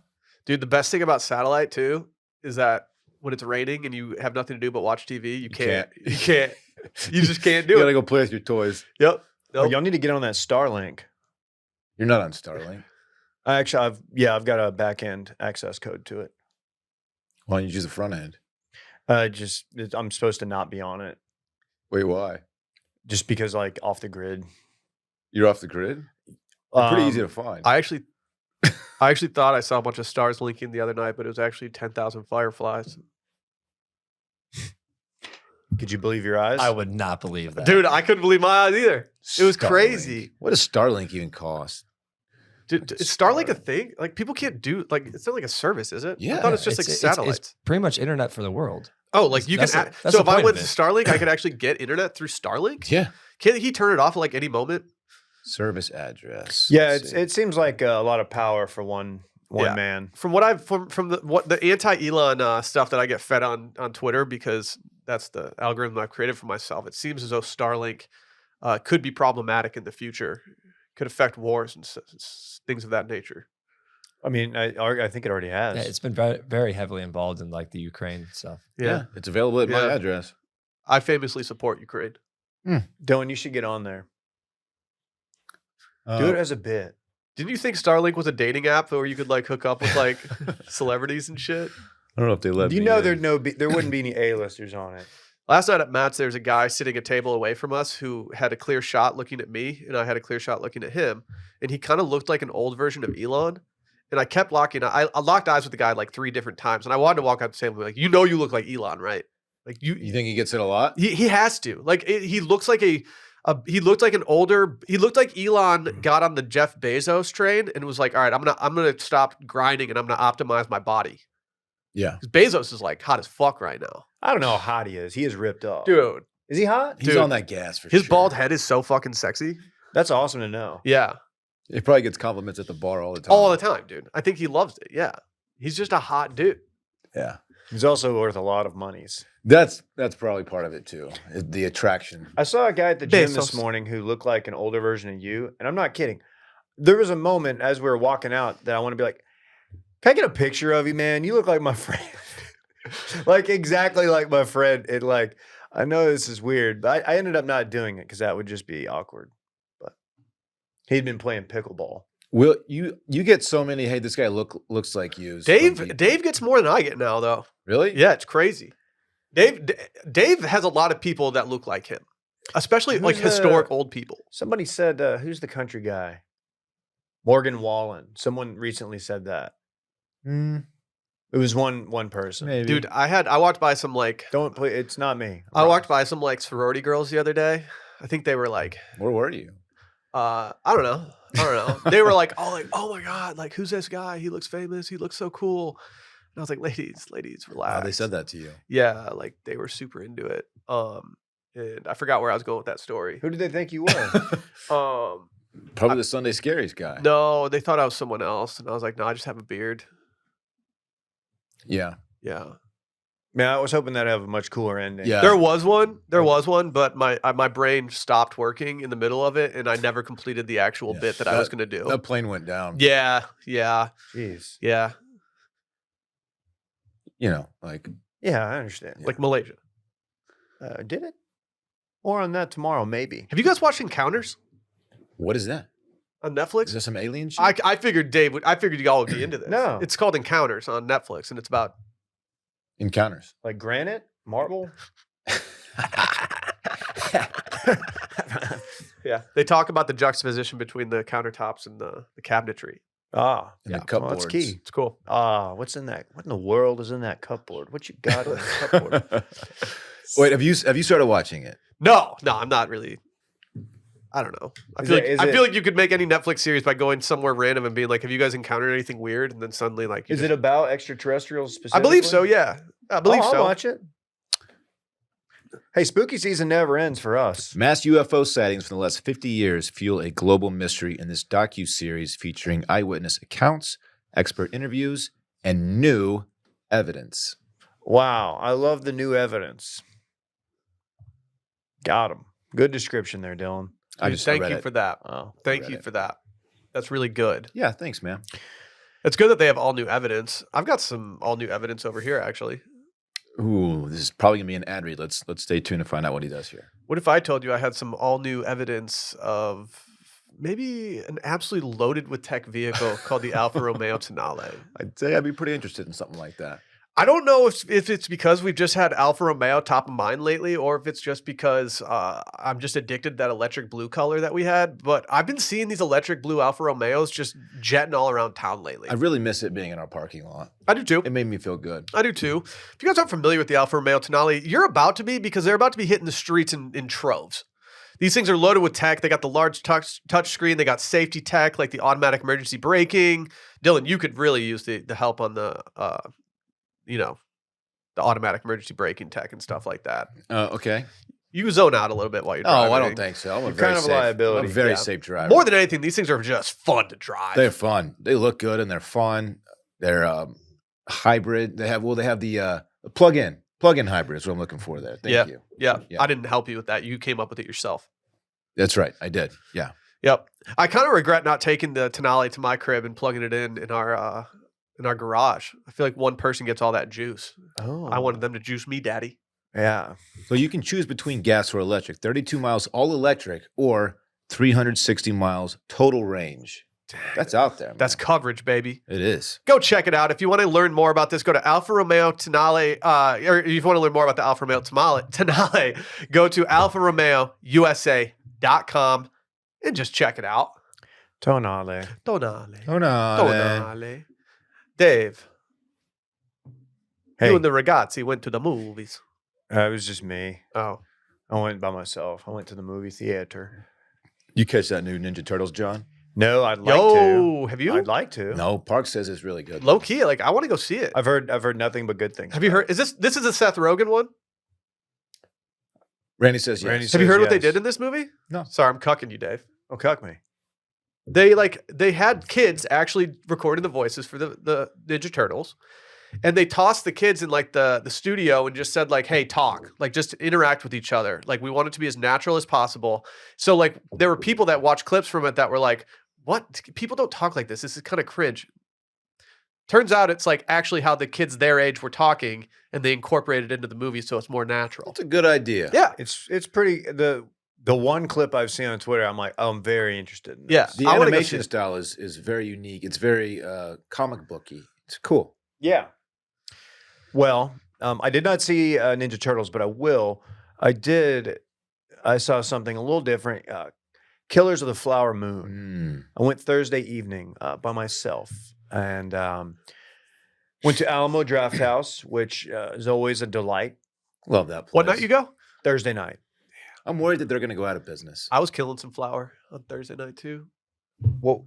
Dude, the best thing about satellite too is that when it's raining and you have nothing to do but watch TV, you can't. You just can't do You it. gotta go play with your toys. Yep. Oh, Nope. y'all need to get on that Starlink. You're not on Starlink. I've got a back end access code to it. Why don't you use the front end? I'm supposed to not be on it Wait, why? just because off the grid. You're off the grid? They're pretty easy to find. I actually thought I saw a bunch of stars linking the other night, but it was actually 10,000 fireflies. Could you believe your eyes? I would not believe that. Dude, I couldn't believe my eyes either. It was Starlink. crazy. What does Starlink even cost? Dude, is Starlink a thing? People can't do it's not like a service, is it? I Yeah. thought it's just satellites. It's pretty much internet for the world. Oh, you can. That's the- that's So the if I point went of to it. Starlink, I could actually get internet through Starlink. Yeah. Can't he turn it off at any moment? Service address. yeah, Let's see. it seems like a lot of power for one Yeah. man. From what I've from the anti-Elon stuff that I get fed on Twitter, because that's the algorithm I've created for myself. It seems as though Starlink could be problematic in the future, could affect wars and things of that nature. I mean, I think it already has. Yeah, it's been very, very heavily involved in the Ukraine stuff. Yeah. It's available at my Yeah. address. I famously support Ukraine. Dylan, you should get on there. Uh, Do it as a bit. Didn't you think Starlink was a dating app where you could hook up with celebrities and shit? I don't know if they let You me know in. there wouldn't be any A-listers on it. Last night at Matt's, there's a guy sitting a table away from us who had a clear shot looking at me, and I had a clear shot looking at him, and he kind of looked like an old version of Elon. And I kept I locked eyes with the guy 3 different times, and I wanted to walk up to him and be you look like Elon, right? You think he gets it a lot? He has to. He looks like He looked like he looked like Elon got on the Jeff Bezos train and was like, all right, I'm gonna stop grinding and I'm gonna optimize my body. Yeah. 'Cause Bezos is like hot as fuck right now. I don't know how hot he is. He is ripped up. Dude. Is he hot? He's Dude, on that gas for His sure. bald head is so fucking sexy. That's awesome to know. Yeah. He probably gets compliments at the bar all the time. All the time, dude. I think he loves it. Yeah. He's just a hot dude. Yeah. He's also worth a lot of monies. That's probably part of it too. The attraction. I saw a guy at the gym Bezos. this morning who looked like an older version of you, and I'm not kidding. There was a moment as we were walking out that I want to be like, "Can I get a picture of you, man? You look like my friend." Like exactly like my friend. It like I know this is weird, but I ended up not doing it because that would just be awkward. But he'd been playing pickleball. Will you get so many? Hey, this guy looks like you. Dave gets more than I get now, though. Really? Yeah, it's crazy. Dave has a lot of people that look like him, especially like Who's, historic old people. Somebody said, "Who's the country guy?" Morgan Wallen. Someone recently said that. It was one person. Maybe. Dude, I walked by some like Don't play. It's not me. I walked by some like sorority girls the other day. I think they were like, Where were you? I don't know. They were like, oh my god, like who's this guy? He looks famous. He looks so cool. And I was like, ladies, relax. Oh, they said that to you. Yeah, like they were super into it. And I forgot where I was going with that story. Who did they think you were? Probably the Sunday Scaries guy. No, they thought I was someone else, and I was like, no, I just have a beard. Yeah. Yeah, Man, I was hoping that'd have a much cooler ending. Yeah. there was one, but my brain stopped working in the middle of it, and I never completed the actual Yeah. bit that I was going to do. That plane went down. Yeah, Jeez. yeah, You know, like Yeah, I understand. like Malaysia. Did it? More on that tomorrow, maybe. Have you guys watched Encounters what is that? on Is Netflix? that some alien shit? I figured I figured y'all would be into this. No. It's called Encounters on Netflix, and it's about Encounters. Like granite, marble. yeah. They talk about the juxtaposition between the countertops and the cabinetry. Ah, And Yeah. the cupboards. well, that's key. It's cool. Ah, what's in that? What in the world is in that cupboard? What you got in the cupboard? Wait, have you started watching it? No, I'm not really. I don't know. I Is feel it- is like it- feel like you could make any Netflix series by going somewhere random and being like, "Have you guys encountered anything weird?" And then suddenly, like, Is it about extraterrestrials I specifically? believe so. Yeah, I believe I'll so. watch it. Hey, spooky season never ends for us. Mass UFO sightings for the last 50 years fuel a global mystery in this docu-series featuring eyewitness accounts, expert interviews, and new evidence. Wow, I love the new evidence. Got him. Good description there, Dylan. Dude, thank read you it. for that. Oh, Thank read you it. for that. That's really good. Yeah, thanks, man. It's good that they have all new evidence. I've got some all new evidence over here, actually. Ooh, this is probably gonna be an ad read. Let's stay tuned to find out what he does here. What if I told you I had some all new evidence of maybe an absolutely loaded with tech vehicle called the Alfa Romeo Tonale? I'd say I'd be pretty interested in something like that. I don't know if it's because we've just had Alfa Romeo top of mind lately, or if it's just because I'm just addicted to that electric blue color that we had. But I've been seeing these electric blue Alfa Romeos just jetting all around town lately. I really miss it being in our parking lot. I do too. It made me feel good. I do too. If you guys aren't familiar with the Alfa Romeo Tonale, you're about to be, because they're about to be hitting the streets in troves. These things are loaded with tech. They got the large touch screen. They got safety tech like the automatic emergency braking. Dylan, you could really use the help on the the automatic emergency braking tech and stuff like that. Okay. You zone out a little bit while you're driving. Oh, I don't think so. I'm a You're very kind of a safe, liability. I'm a very Yeah. safe driver. More than anything, these things are just fun to drive. They're fun. They look good and they're fun. They're hybrid. They have the plug-in hybrid is what I'm looking for there. Thank you. Yeah, Yeah. I didn't help you with that. You came up with it yourself. That's right. I did. Yeah. Yep. I kind of regret not taking the Tonale to my crib and plugging it in our garage. I feel like one person gets all that juice. Oh, I wanted them to juice me, daddy. Yeah. So you can choose between gas or electric. 32 miles all electric or 360 miles total range. That's out there. Man. That's coverage, baby. It is. Go check it out. If you want to learn more about this, go to Alfa Romeo Tonale, or if you want to learn more about the Alfa Romeo Tonale, go to alfaromeousa.com and just check it out. Tonale. Tonale. Oh no. Tonale. Dave, Hey, you and the ragazzi went to the movies. it was just me. Oh. I went by myself. I went to the movie theater. You catch that new Ninja Turtles, John? No, I'd like to. Yo, have you? I'd like to. No, Park says it's really good. Low key, like I want to go see it. I've heard nothing but good things. Have you about heard? This is a Seth Rogen one? Randy says yes. Randy Have you heard what they yes. did in this movie? No. Sorry, I'm cucking you, Dave. it. Oh, cuck me. They had kids actually recording the voices for the Ninja Turtles, and they tossed the kids in like the studio and just said like, "Hey, talk, like just interact with each other. Like we want it to be as natural as possible." So like there were people that watched clips from it that were like, "What? People don't talk like this. This is kind of cringe." Turns out it's like actually how the kids their age were talking, and they incorporated it into the movie so it's more natural. That's a good idea. Yeah, It's pretty the one clip I've seen on Twitter, I'm like, oh, I'm very interested in this. Yeah. The I wanna go see animation it. style is very unique. It's very comic booky. It's cool. Yeah. Well, I did not see Ninja Turtles, but I will. I saw something a little different. Killers of the Flower Moon. I went Thursday evening by myself and went to Alamo Draft House, which is always a delight. Love that place. what night you go? Thursday night. I'm worried that they're going to go out of business. I was killing some flour on Thursday night too. Well,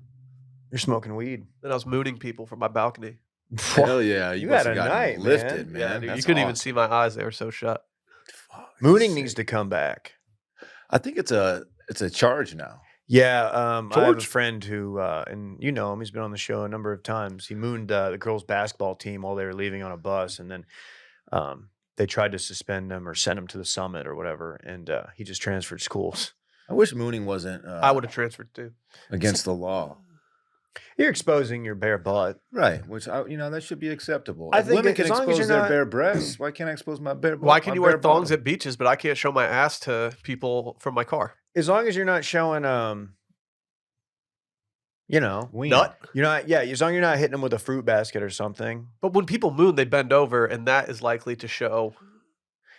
you're smoking weed. Then I was mooning people from my balcony. Hell yeah. You must had have a gotten night, lifted, man. man. Yeah, dude, you That's couldn't even awesome. see my eyes; they were so shut. Fuck, Mooning sick. needs to come back. I think it's a charge now. Yeah, I have a George? friend who, and you know him, he's been on the show a number of times. He mooned the girls' basketball team while they were leaving on a bus, and then they tried to suspend him or send him to the summit or whatever, and he just transferred schools. I wish mooning wasn't I would have transferred too. against the law. You're exposing your bare butt. Right, which that should be acceptable. I If think women that can as long as expose you're their not- bare breasts, why can't I expose my bare? Why can my you wear bare thongs bottom? at beaches, but I can't show my ass to people from my car? As long as you're not showing, you know, Wiener. Nut. you're not. Yeah, as long as you're not hitting them with a fruit basket or something. But when people moon, they bend over, and that is likely to show.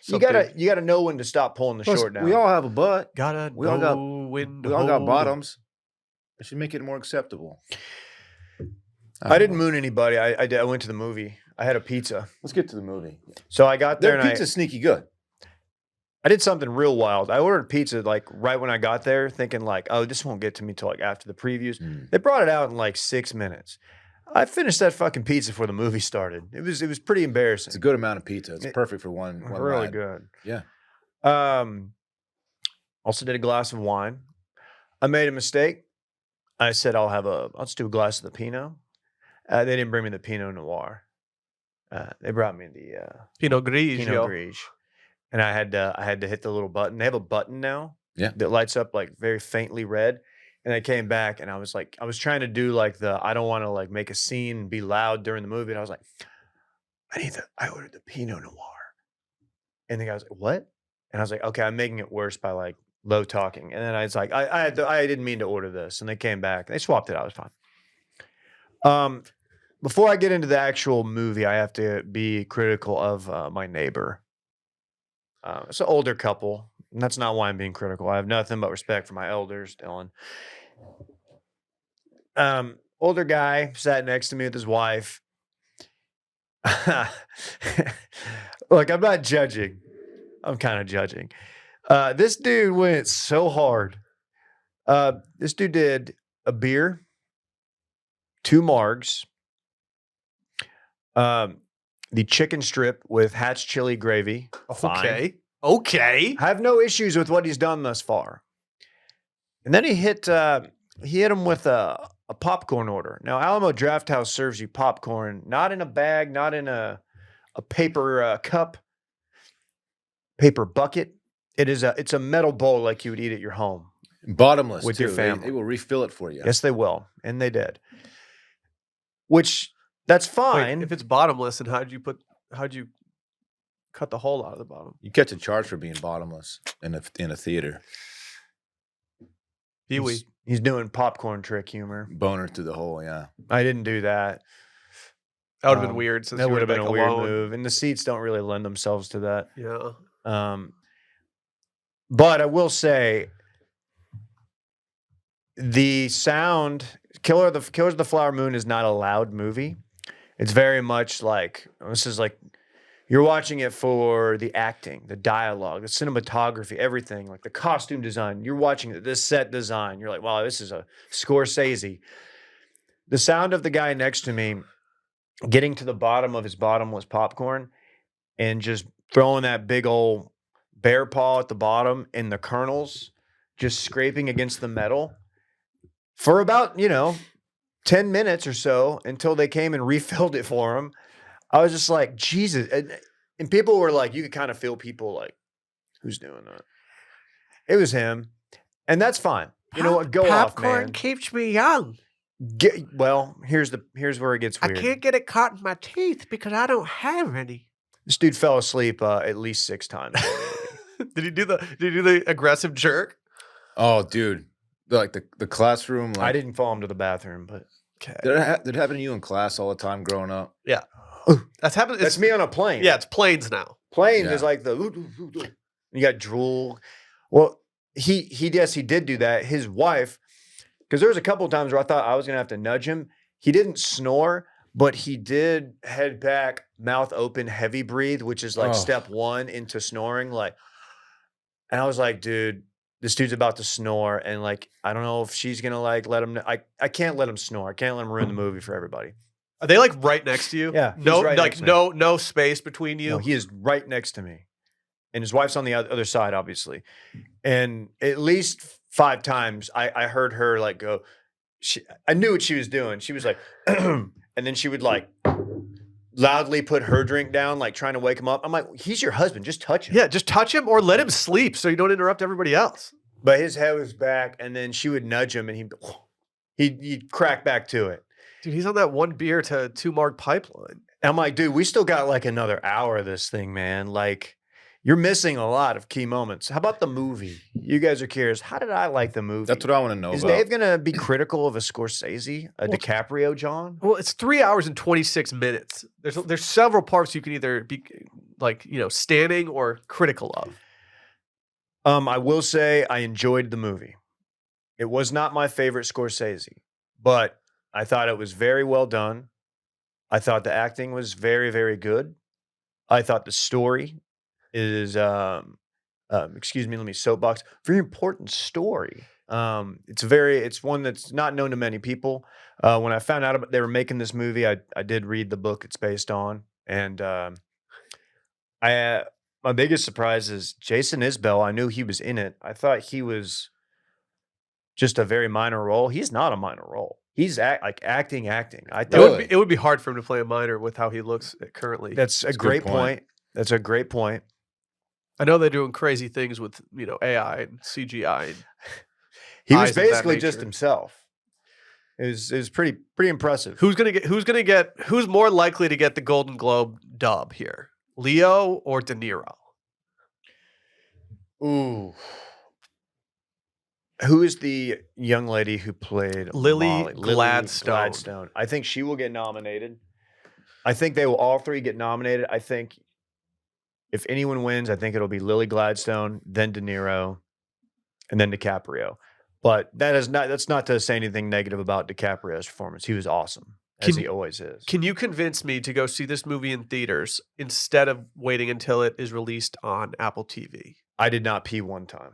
You gotta know when to stop pulling the Plus, short down. we all have a butt. gotta we all got- know when to We all got hold it. bottoms. I should make it more acceptable. I didn't moon anybody. I went to the movie. I had a pizza. Let's get to the movie. So I got there Their and pizza's sneaky good. I did something real wild. I ordered pizza like right when I got there, thinking like, oh, this won't get to me till like after the previews. They brought it out in like 6 minutes. I finished that fucking pizza before the movie started. It was pretty embarrassing. It's a good amount of pizza. It's It- perfect for one really ride. good. Yeah. Also did a glass of wine. I made a mistake. I said I'll just do a glass of the Pinot. They didn't bring me the Pinot Noir. They brought me the Pinot Grigio. Pinot Grigio, and I had to hit the little button. They have a button now, Yeah. that lights up like very faintly red. And I came back and I was trying to do like I don't want to like make a scene and be loud during the movie. And I was like, I ordered the Pinot Noir. And the guy was like, what? And I was like, okay, I'm making it worse by like low talking. And then I was like, I didn't mean to order this. And they came back. They swapped it out. It was fine. Before I get into the actual movie, I have to be critical of my neighbor. It's an older couple. And that's not why I'm being critical. I have nothing but respect for my elders, Dillon. Older guy sat next to me with his wife. Look, I'm not judging. I'm kind of judging. This dude went so hard. This dude did a beer, 2 margs, the chicken strip with Hatch chili gravy. Fine. Okay. I have no issues with what he's done thus far. And then he hit him with a popcorn order. Now, Alamo Draft House serves you popcorn, not in a bag, not in a paper cup, paper bucket. It's a metal bowl like you would eat at your home. Bottomless With too. your family. They will refill it for you. Yes, they will. And they did. Which, that's Wait, fine. if it's bottomless, then how'd you cut the hole out of the bottom? You catch a charge for being bottomless in a theater. Pee wee. He's doing popcorn trick humor. Boner through the hole. Yeah. I didn't do that. That would have been weird since That you would were have been like a weird alone. move. And the seats don't really lend themselves to that. Yeah. But I will say the sound, Killers of the Flower Moon is not a loud movie. It's very much like, this is like You're watching it for the acting, the dialogue, the cinematography, everything, like the costume design. You're watching it, this set design. You're like, wow, this is a Scorsese. The sound of the guy next to me getting to the bottom of his bottomless popcorn and just throwing that big old bear paw at the bottom and the kernels just scraping against the metal for about, 10 minutes or so until they came and refilled it for him. I was just like, Jesus. And people were like, you could kind of feel people like, who's doing that? It was him. And that's fine. You know what? Go off, Popcorn man. keeps me young. Well, here's where it gets I weird. can't get it caught in my teeth because I don't have any. This dude fell asleep at least 6 times. Did he do the aggressive jerk? Oh, dude. The classroom. Like, I didn't follow him to the bathroom, but Okay. Did it happen to you in class all the time growing up? Yeah. That's happened. that's me on a plane. Yeah, it's planes now. Plane Yeah. is like you got drool. Well, he did do that. His wife, because there was a couple of times where I thought I was gonna have to nudge him. He didn't snore, but he did head back, mouth open, heavy breathe, which is like Oh. step 1 into snoring. And I was like, dude, this dude's about to snore, and like I don't know if she's gonna like let him. I can't let him snore. I can't let him ruin the movie for everybody. Are they like right next to you? Yeah, he's No, right like next to me. no space between you. No, he is right next to me. And his wife's on the other side, obviously. And at least 5 times I heard her like go, I knew what she was doing. She was like, and then she would like loudly put her drink down, like trying to wake him up. I'm like, he's your husband. Just touch him. Yeah, just touch him or let him sleep so you don't interrupt everybody else. But his head was back, and then she would nudge him, and he'd crack back to it. Dude, he's on that 1 beer to 2 mark pipeline. And I'm like, dude, we still got like another hour of this thing, man. Like, you're missing a lot of key moments. How about the movie? You guys are curious. How did I like the movie? That's what I want to know Is about. Dave gonna be critical of a Scorsese, a DiCaprio, John? Well, it's 3 hours and 26 minutes. There's several parts you can either be like, standing or critical of. I will say I enjoyed the movie. It was not my favorite Scorsese, but I thought it was very well done. I thought the acting was very, very good. I thought the story is, excuse me, let me soapbox. Very important story. It's one that's not known to many people. When I found out they were making this movie, I did read the book it's based on, and my biggest surprise is Jason Isbell. I knew he was in it. I thought he was just a very minor role. He's not a minor role. He's acting. I thought It would be hard for him to play a minor with how he looks currently. that's a That's a good great point. point. That's a great point. I know they're doing crazy things with AI and CGI. And He eyes was of that basically just nature. himself. It was pretty impressive. who's more likely to get the Golden Globe dub here? Leo or De Niro? Ooh. Who is the young lady who played Lily Molly? Gladstone. Gladstone. I think she will get nominated. I think they will all 3 get nominated. I think if anyone wins, I think it'll be Lily Gladstone, then De Niro, and then DiCaprio. But that's not to say anything negative about DiCaprio's performance. He was awesome, as he always is. Can you convince me to go see this movie in theaters instead of waiting until it is released on Apple TV? I did not pee one time.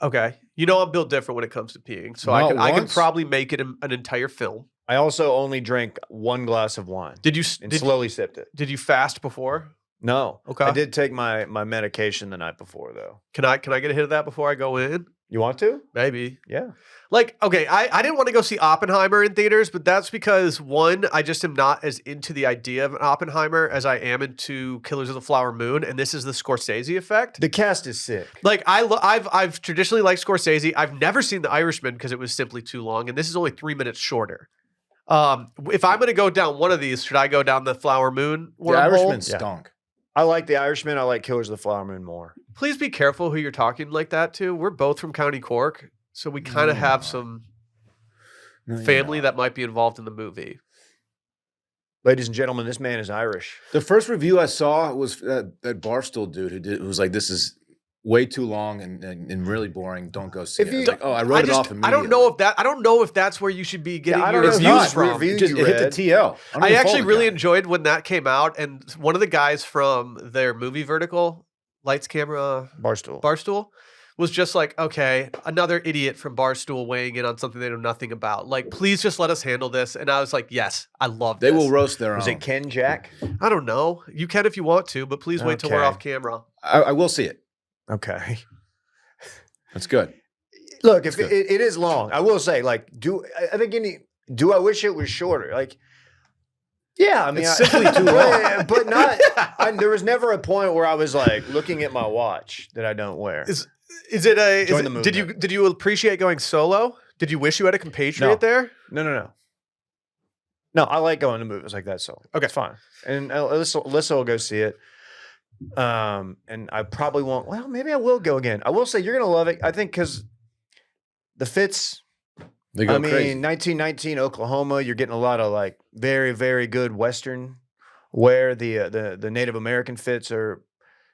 Okay. I'm built different when it comes to peeing. So I Not can once? probably make it an entire film. I also only drank 1 glass of wine Did you and slowly sipped it. did you fast before? No. Okay. I did take my medication the night before, though. Can I get a hit of that before I go in? You want to? Maybe. Yeah. Like, okay, I didn't want to go see Oppenheimer in theaters, but that's because one, I just am not as into the idea of an Oppenheimer as I am into Killers of the Flower Moon, and this is the Scorsese effect. The cast is sick. Like I've traditionally liked Scorsese. I've never seen The Irishman because it was simply too long, and this is only 3 minutes shorter. If I'm going to go down one of these, should I go down the Flower Moon The wormhole? Irishman stunk. I like The Irishman. I like Killers of the Flower Moon more. Please be careful who you're talking like that to. We're both from County Cork, so we kind of have some family that might be involved in the movie. Ladies and gentlemen, this man is Irish. The first review I saw was that Barstool dude who was like, "This is way too long and really boring. Don't go see If it. you- It's like, oh, I wrote it off immediately. I don't know if that's where you should be getting I your don't know reviews whose from. review Just you hit the read. TL. don't I even actually follow the really guy. enjoyed when that came out, and one of the guys from their movie vertical, Lights Camera Barstool. was just like, okay, another idiot from Barstool weighing in on something they know nothing about. Like, please just let us handle this. And I was like, yes, I love They this. will roast their Was own. it Ken Jack? I don't know. You can if you want to, but please wait till we're Okay. off camera. I will see it. Okay. That's good. Look, if good. it is long, I will say, like, do I wish it was shorter? Like, yeah, I mean, It's simply too long. but not. There was never a point where I was like looking at my watch that I don't wear. Is it a? Join the Did you appreciate going solo? Did you wish you had a compatriot there? No. No, I like going to movies like that. So Okay. it's fine. And Alyssa will go see it. And I probably won't. Well, maybe I will go again. I will say you're gonna love it. I think because the fits. They go I mean, crazy. 1919 Oklahoma. You're getting a lot of like very, very good Western wear. The Native American fits are,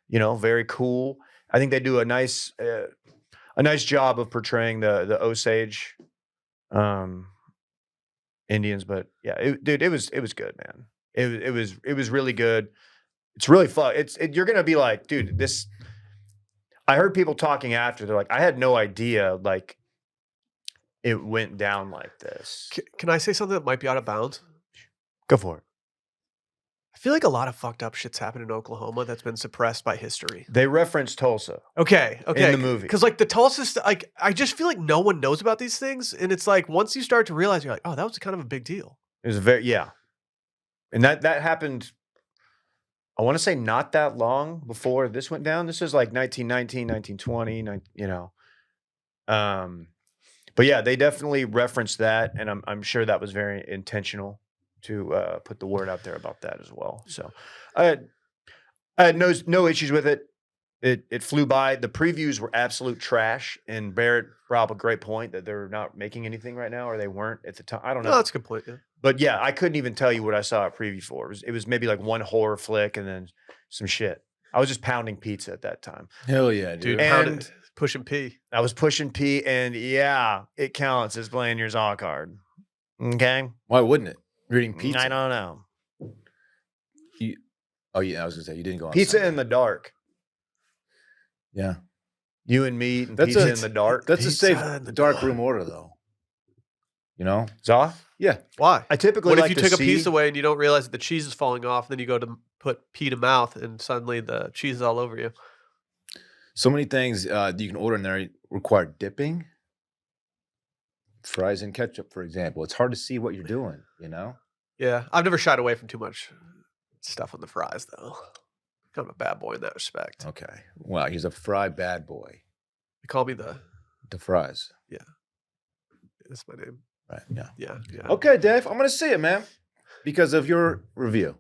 very cool. I think they do a nice job of portraying the Osage Indians. But yeah, it was good, man. It was really good. It's really fun. You're gonna be like, dude, this. I heard people talking after. They're like, I had no idea like it went down like this. Can I say something that might be out of bounds? Go for it. I feel like a lot of fucked up shit's happened in Oklahoma that's been suppressed by history. They reference Tulsa. Okay. In the movie. Because like the Tulsa, like I just feel like no one knows about these things, and it's like once you start to realize, you're like, oh, that was kind of a big deal. It was and that happened. I want to say not that long before this went down. This is like 1919, 1920, But yeah, they definitely referenced that, and I'm sure that was very intentional to put the word out there about that as well. So I had no issues with it. It flew by. The previews were absolute trash, and Barrett brought up a great point that they're not making anything right now, or they weren't at the time. I don't know. No, that's a good point. Yeah. But yeah, I couldn't even tell you what I saw a preview for. It was maybe like one horror flick and then some shit. I was just pounding pizza at that time. Hell yeah, dude. Dude, And- pushing P. I was pushing P, and yeah, it counts as playing your Zaw card. Okay, Why wouldn't it? You're eating pizza. I don't know. Oh yeah, I was gonna say you didn't go on Pizza Sunday. in the dark. Yeah, You and me eating That's pizza a- in the dark. that's a Pizza safe in the dark dark. room order though. You know? Zaw. Yeah. Why? I typically What if like you to took a see- piece away and you don't realize that the cheese is falling off? Then you go to put P to mouth, and suddenly the cheese is all over you. So many things that you can order in there require dipping. Fries and ketchup, for example. It's hard to see what you're doing, you know? Yeah, I've never shied away from too much stuff on the fries, though. Kind of a bad boy in that respect. Okay. Wow, he's a fry bad boy. They call me the. The fries. That's my name. Right. Yeah. Yeah, yeah. Okay, Dave. I'm gonna see it, man. Because of your review.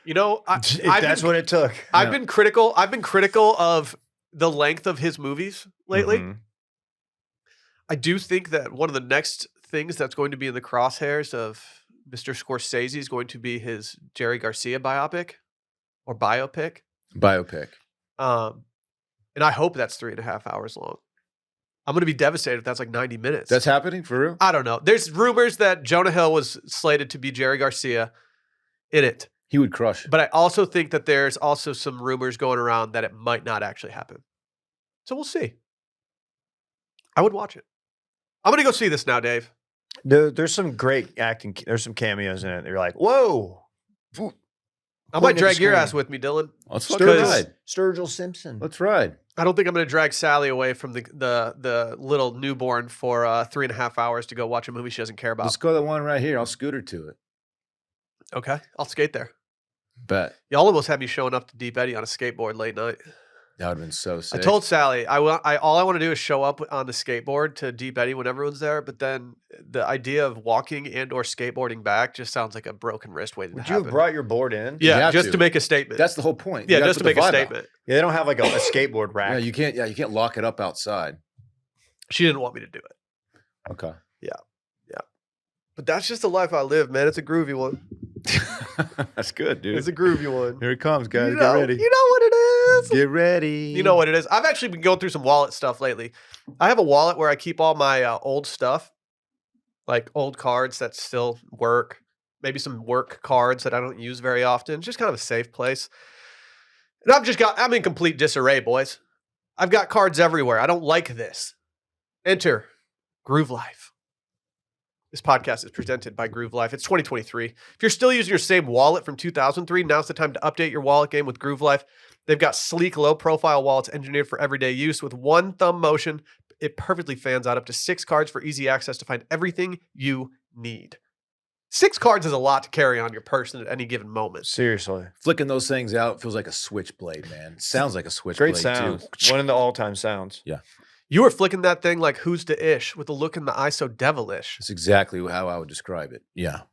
You know, That's what it took. I've been critical. I've been critical of the length of his movies lately. Mhm. I do think that one of the next things that's going to be in the crosshairs of Mr. Scorsese is going to be his Jerry Garcia biopic or biopic. Biopic. And I hope that's 3.5 hours long. I'm going to be devastated if that's like 90 minutes. That's happening for real? I don't know. There's rumors that Jonah Hill was slated to be Jerry Garcia in it. He would crush it. But I also think that there's also some rumors going around that it might not actually happen. So we'll see. I would watch it. I'm going to go see this now, Dave. There's some great acting. There's some cameos in it. You're like, whoa. I might Pointing at drag the your screen. ass with me, Dillon. Let's fucking ride. Sturgill Simpson. Let's ride. I don't think I'm going to drag Sally away from the little newborn for 3.5 hours to go watch a movie she doesn't care about. Let's go to the one right here. I'll scooter to it. Okay, I'll skate there. Bet. Y'all almost had me showing up to Deep Eddy on a skateboard late night. That would have been so sick. I told Sally all I want to do is show up on the skateboard to Deep Eddy when everyone's there. But then the idea of walking and or skateboarding back just sounds like a broken wrist waiting Would to you happen. have brought your board in? You Yeah, have just to. to make a statement. That's the whole point. yeah, You gotta just to put the make a vibe out. statement. Yeah, they don't have like a skateboard rack. Yeah, you can't. Yeah, you can't lock it up outside. She didn't want me to do it. Okay. But that's just the life I live, man. It's a groovy one. That's good, dude. It's a groovy one. Here it comes, guys. You Get know, ready. you know what it is. Get ready. You know what it is. I've actually been going through some wallet stuff lately. I have a wallet where I keep all my old stuff, like old cards that still work, maybe some work cards that I don't use very often. It's just kind of a safe place. And I'm in complete disarray, boys. I've got cards everywhere. I don't like this. Enter Groove Life. This podcast is presented by Groove Life. It's 2023. If you're still using your same wallet from 2003, now's the time to update your wallet game with Groove Life. They've got sleek, low-profile wallets engineered for everyday use. With one thumb motion, it perfectly fans out up to 6 cards for easy access to find everything you need. 6 cards is a lot to carry on your person at any given moment. Seriously. Flicking those things out feels like a switchblade, man. Sounds like a switchblade, Great sound. too. One of the all-time sounds. Yeah. You were flicking that thing like who's to ish, with a look in the eye so devilish. That's exactly how I would describe it. Yeah.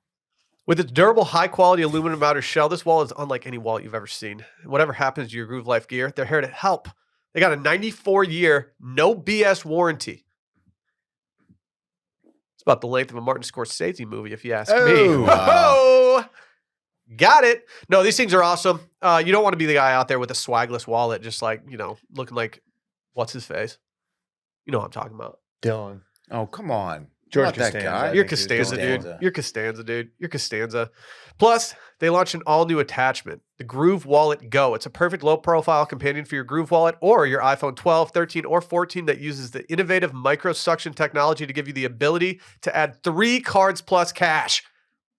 With its durable, high-quality aluminum outer shell, this wallet is unlike any wallet you've ever seen. Whatever happens to your Groove Life gear, they're here to help. They got a 94-year, no BS warranty. It's about the length of a Martin Scorsese movie, if you ask me. Oh, wow. Oh, got it. No, these things are awesome. You don't want to be the guy out there with a swagless wallet, just like, looking like, what's his face? You know what I'm talking about. Dillon. Oh, come on. George Not that Costanza. guy. You're think he was Costanza, Dillon. dude. You're Costanza, dude. You're Costanza. Plus, they launched an all-new attachment, the Groove Wallet Go. It's a perfect low-profile companion for your Groove Wallet or your iPhone 12, 13, or 14 that uses the innovative micro-suction technology to give you the ability to add 3 cards plus cash.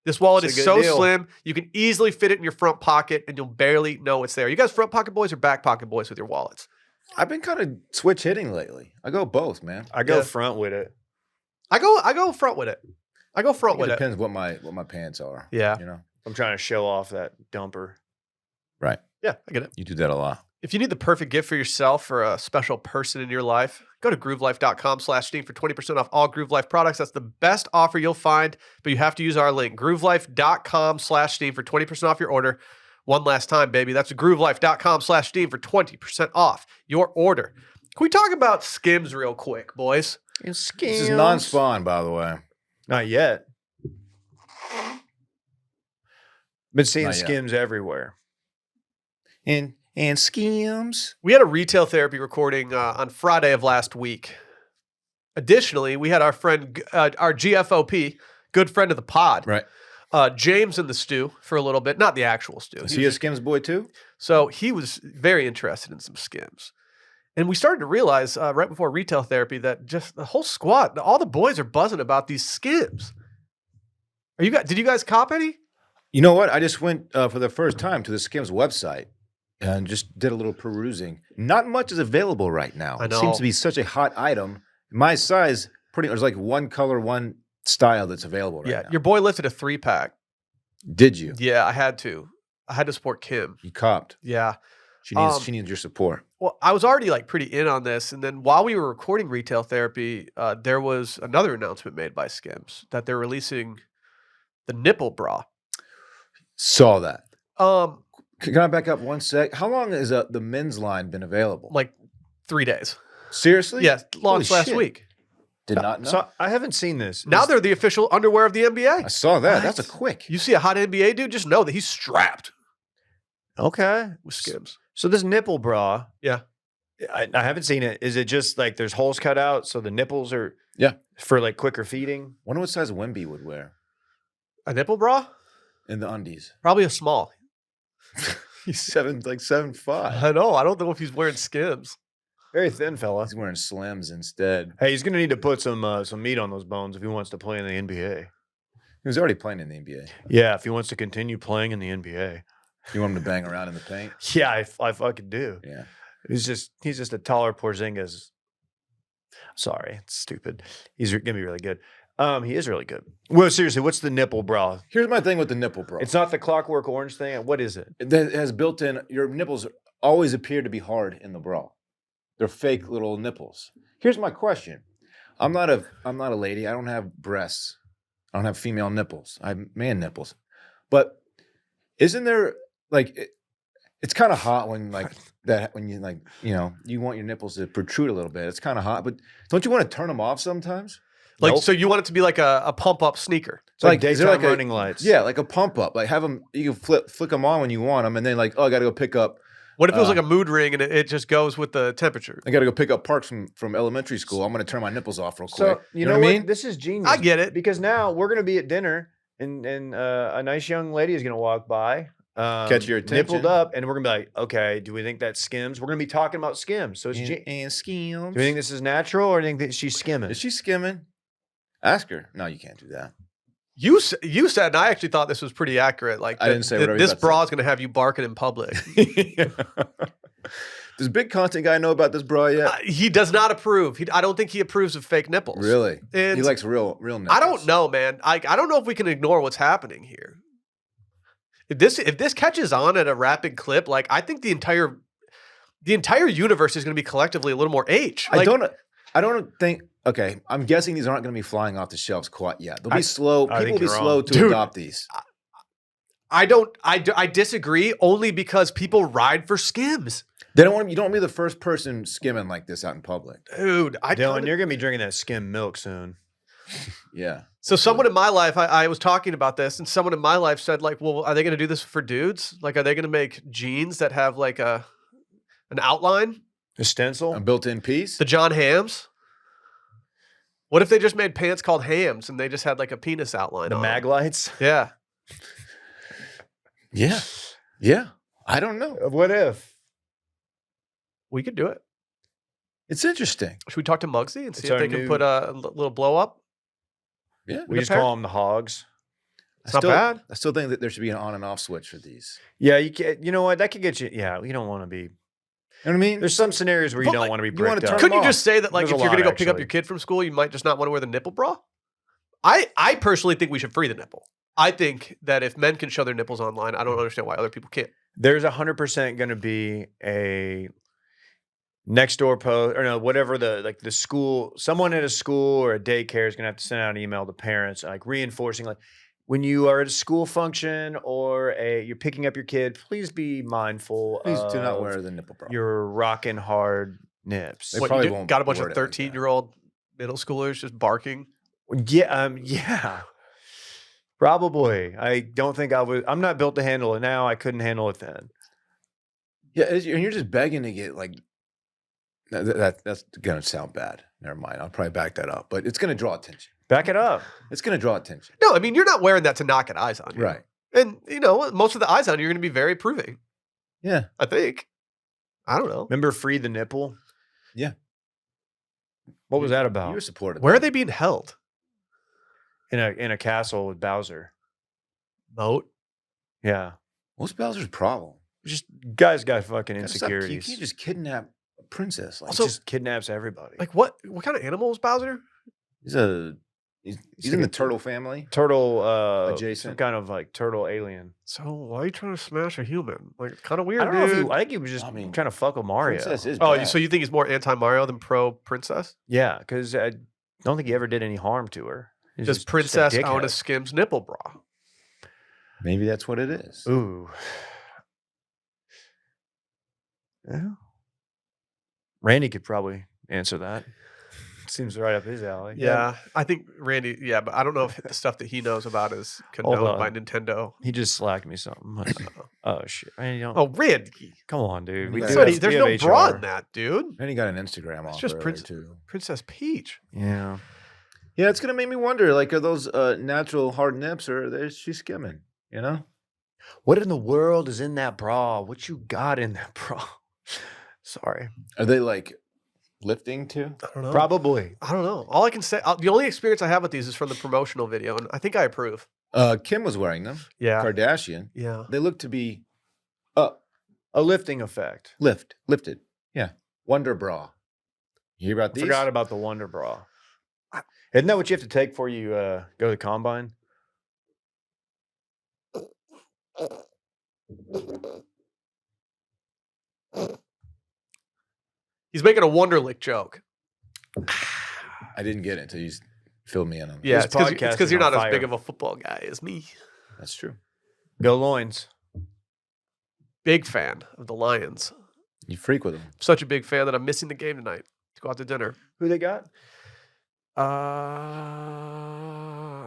This wallet It's a is good so deal. slim, you can easily fit it in your front pocket, and you'll barely know it's there. You guys front pocket boys or back pocket boys with your wallets? I've been kind of switch hitting lately. I go both, man. I go Yeah. front with it. I go front with it. I go front It with it. depends what my pants are. Yeah. You know? I'm trying to show off that dumper. Right. Yeah, I get it. You do that a lot. If you need the perfect gift for yourself or a special person in your life, go to groovelife.com/Steam for 20% off all Groove Life products. That's the best offer you'll find, but you have to use our link, groovelife.com/Steam for 20% off your order. One last time, baby. That's groovelife.com/Steam for 20% off your order. Can we talk about Skims real quick, boys? This is non-spawn, by the way. Not yet. Been seeing Not yet. Skims everywhere. And Skims. We had a retail therapy recording on Friday of last week. Additionally, we had our friend, our GFOP, good friend of the pod, Right. James in the stew for a little bit. Not the actual stew. Is He he a was- Skims boy too? So he was very interested in some Skims. And we started to realize right before retail therapy that just the whole squad, all the boys are buzzing about these Skims. Did you guys cop any? You know what? I just went for the first time to the Skims website and just did a little perusing. Not much is available right now. I It seems know. to be such a hot item. My size, there's like one color, one style that's available right now. Your boy lifted a 3-pack. Did you? Yeah, I had to. I had to support Kim. You copped. Yeah. She needs Um, your support. Well, I was already like pretty in on this, and then while we were recording retail therapy, there was another announcement made by Skims that they're releasing the nipple bra. Saw that. Um, Can I back up one sec? How long has the men's line been available? like 3 days. Seriously? Yeah, launched Holy last shit. week. Did not know. So I haven't seen this. Now they're the official underwear of the I NBA. saw that. That's a What? quick. You see a hot NBA dude, just know that he's strapped Okay. with Skims. So this nipple bra. Yeah. I haven't seen it. Is it just like there's holes cut out so the nipples are Yeah. for like quicker feeding? Wonder what size Wemby would wear A nipple bra? in the undies. Probably a small. He's 7'5". I know. I don't know if he's wearing Skims. Very thin fella. He's wearing Slims instead. Hey, he's gonna need to put some meat on those bones if he wants to play in the NBA. He was already playing in the NBA. Yeah, if he wants to continue playing in the NBA. You want him to bang around in the paint? Yeah, I fucking do. Yeah. He's just a taller Porzingis. Sorry, it's stupid. He's gonna be really good. He is really good. Well, seriously, what's the nipple bra? Here's my thing with the nipple, bro. It's not the Clockwork Orange thing. What is it? That has built in, your nipples always appear to be hard in the bra. They're fake little nipples. Here's my question. I'm not a lady. I don't have breasts. I don't have female nipples. I have man nipples. But isn't there it's kind of hot when when you want your nipples to protrude a little bit. It's kind of hot, but don't you want to turn them off sometimes? Like, Nope. so you want it to be like a pump up sneaker. It's like is there daytime a- running lights. Yeah, like a pump up. Like have them, you can flick them on when you want them, and then oh, I got to go pick up What if it was like a mood ring and it just goes with the temperature? I got to go pick up Parks from elementary school. I'm going to turn my nipples off real quick. So you know what what? I mean? This is genius. I get it. because now we're gonna be at dinner and a nice young lady is gonna walk by, Catch your attention. nippled up, and we're gonna be like, okay, do we think that's Skims? We're gonna be talking about Skims. So it's And Skims. do we think this is natural or do you think that she's skimming? Is she skimming? Ask her. No, you can't do that. You said, and I actually thought this was pretty accurate. Like I didn't say whatever you this about to bra is going to have you barking in public. Does big content guy know about this bra yet? He does not approve. I don't think he approves of fake nipples. Really? And He likes real nipples. I don't know, man. I don't know if we can ignore what's happening here. If this catches on at a rapid clip, like I think the entire universe is going to be collectively a little more H. Like, I don't think. Okay, I'm guessing these aren't going to be flying off the shelves quite yet. They'll be slow. I People think will be you're slow wrong. to Dude, adopt these. I disagree only because people ride for Skims. They don't want. You don't want to be the first person skimming like this out in public. Dude, Dylan, you're gonna be drinking that skim milk soon. Yeah. So someone in my life, I was talking about this, and someone in my life said, like, well, are they going to do this for dudes? Like, are they going to make jeans that have like an outline? A stencil? A built-in piece. The John Hams? What if they just made pants called Hams and they just had like a penis outline The on mag them? lights? Yeah. Yeah. Yeah. I don't know. What if? We could do it. It's interesting. Should we talk to Muggsy and see It's if our they can new- put a little blow up? Yeah. We just call them the hogs. It's not bad. I still think that there should be an on and off switch for these. Yeah, you can. You know what? That could get you. Yeah, you don't want to be. You know what I mean? There's some scenarios where you But, don't like, want to be you wanna bricked turn up. Couldn't you off. just say that, like, There's if a you're going to lot, go pick up actually. your kid from school, you might just not want to wear the nipple bra? I personally think we should free the nipple. I think that if men can show their nipples online, I don't understand why other people can't. There's 100% going to be a next door post or no, whatever the school, someone at a school or a daycare is going to have to send out an email to parents, like reinforcing, like when you are at a school function or you're picking up your kid, please be mindful. Please do not of wear the nipple bra. your rocking hard nips. They What, probably you won't got a bunch of word it like that. 13-year-old middle schoolers just barking. Yeah, yeah. Probably. I don't think I would. I'm not built to handle it now. I couldn't handle it then. Yeah, and you're just begging to get like that's gonna sound bad. Never mind. I'll probably back that up. But it's gonna draw attention. Back it up. It's gonna draw attention. No, I mean, you're not wearing that to not get eyes on you. Right. And, you know, most of the eyes on you are going to be very approving, Yeah. I think. I don't know. Remember Free the Nipple? Yeah. What was that about? You were supportive. Where are they being held? In a castle with Bowser. Moat? Yeah. What's Bowser's problem? Just guys got fucking Gotta stop- You insecurities. can't just kidnap a princess. Like, He just kidnaps everybody. Like, what kind of animal is Bowser? he's in like the a- turtle family. turtle some Adjacent. kind of like turtle alien. So why are you trying to smash a human? Like, it's kind of weird, I don't know if dude. I think he was just I mean, trying to fuck with Mario. Princess is Oh, bad. so you think he's more anti-Mario than pro-princess? Yeah, because I don't think he ever did any harm to her. He's Does just a Princess own a dickhead. Skims nipple bra? Maybe that's what it is. Ooh. Yeah. Randy could probably answer that. Seems right up his alley. Yeah, I think Randy, but I don't know if the stuff that he knows about is Hold condoned by on. Nintendo. He just slacked me something. Oh shit. Randy, don't, Oh, Randy. come on, dude. We Yeah. do Sorry, have- there's we no have bra HR. in that, dude. And he got an Instagram It's off just earlier, too. Princess Peach. Yeah. Yeah, it's gonna make me wonder. Like, are those natural hard nips, or is she skimming? You know? What in the world is in that bra? What you got in that bra? Sorry. Are they like lifting too? I don't know. Probably. I don't know. All I can say, the only experience I have with these is from the promotional video, and I think I approve. Kim was wearing them. Yeah. Kardashian. Yeah. They look to be A lifting effect. lifted. Yeah. Wonder bra. You hear about I these? forgot about the Wonder Bra. Isn't that what you have to take before you go to the combine? He's making a Wonderlick joke. I didn't get it until you filled me in on it. Yeah, This it's podcast because is you're on not as big fire. of a football guy as me. That's true. Go Loins. Big fan of the Lions. You freak with them. Such a big fan that I'm missing the game tonight to go out to dinner. Who they got? I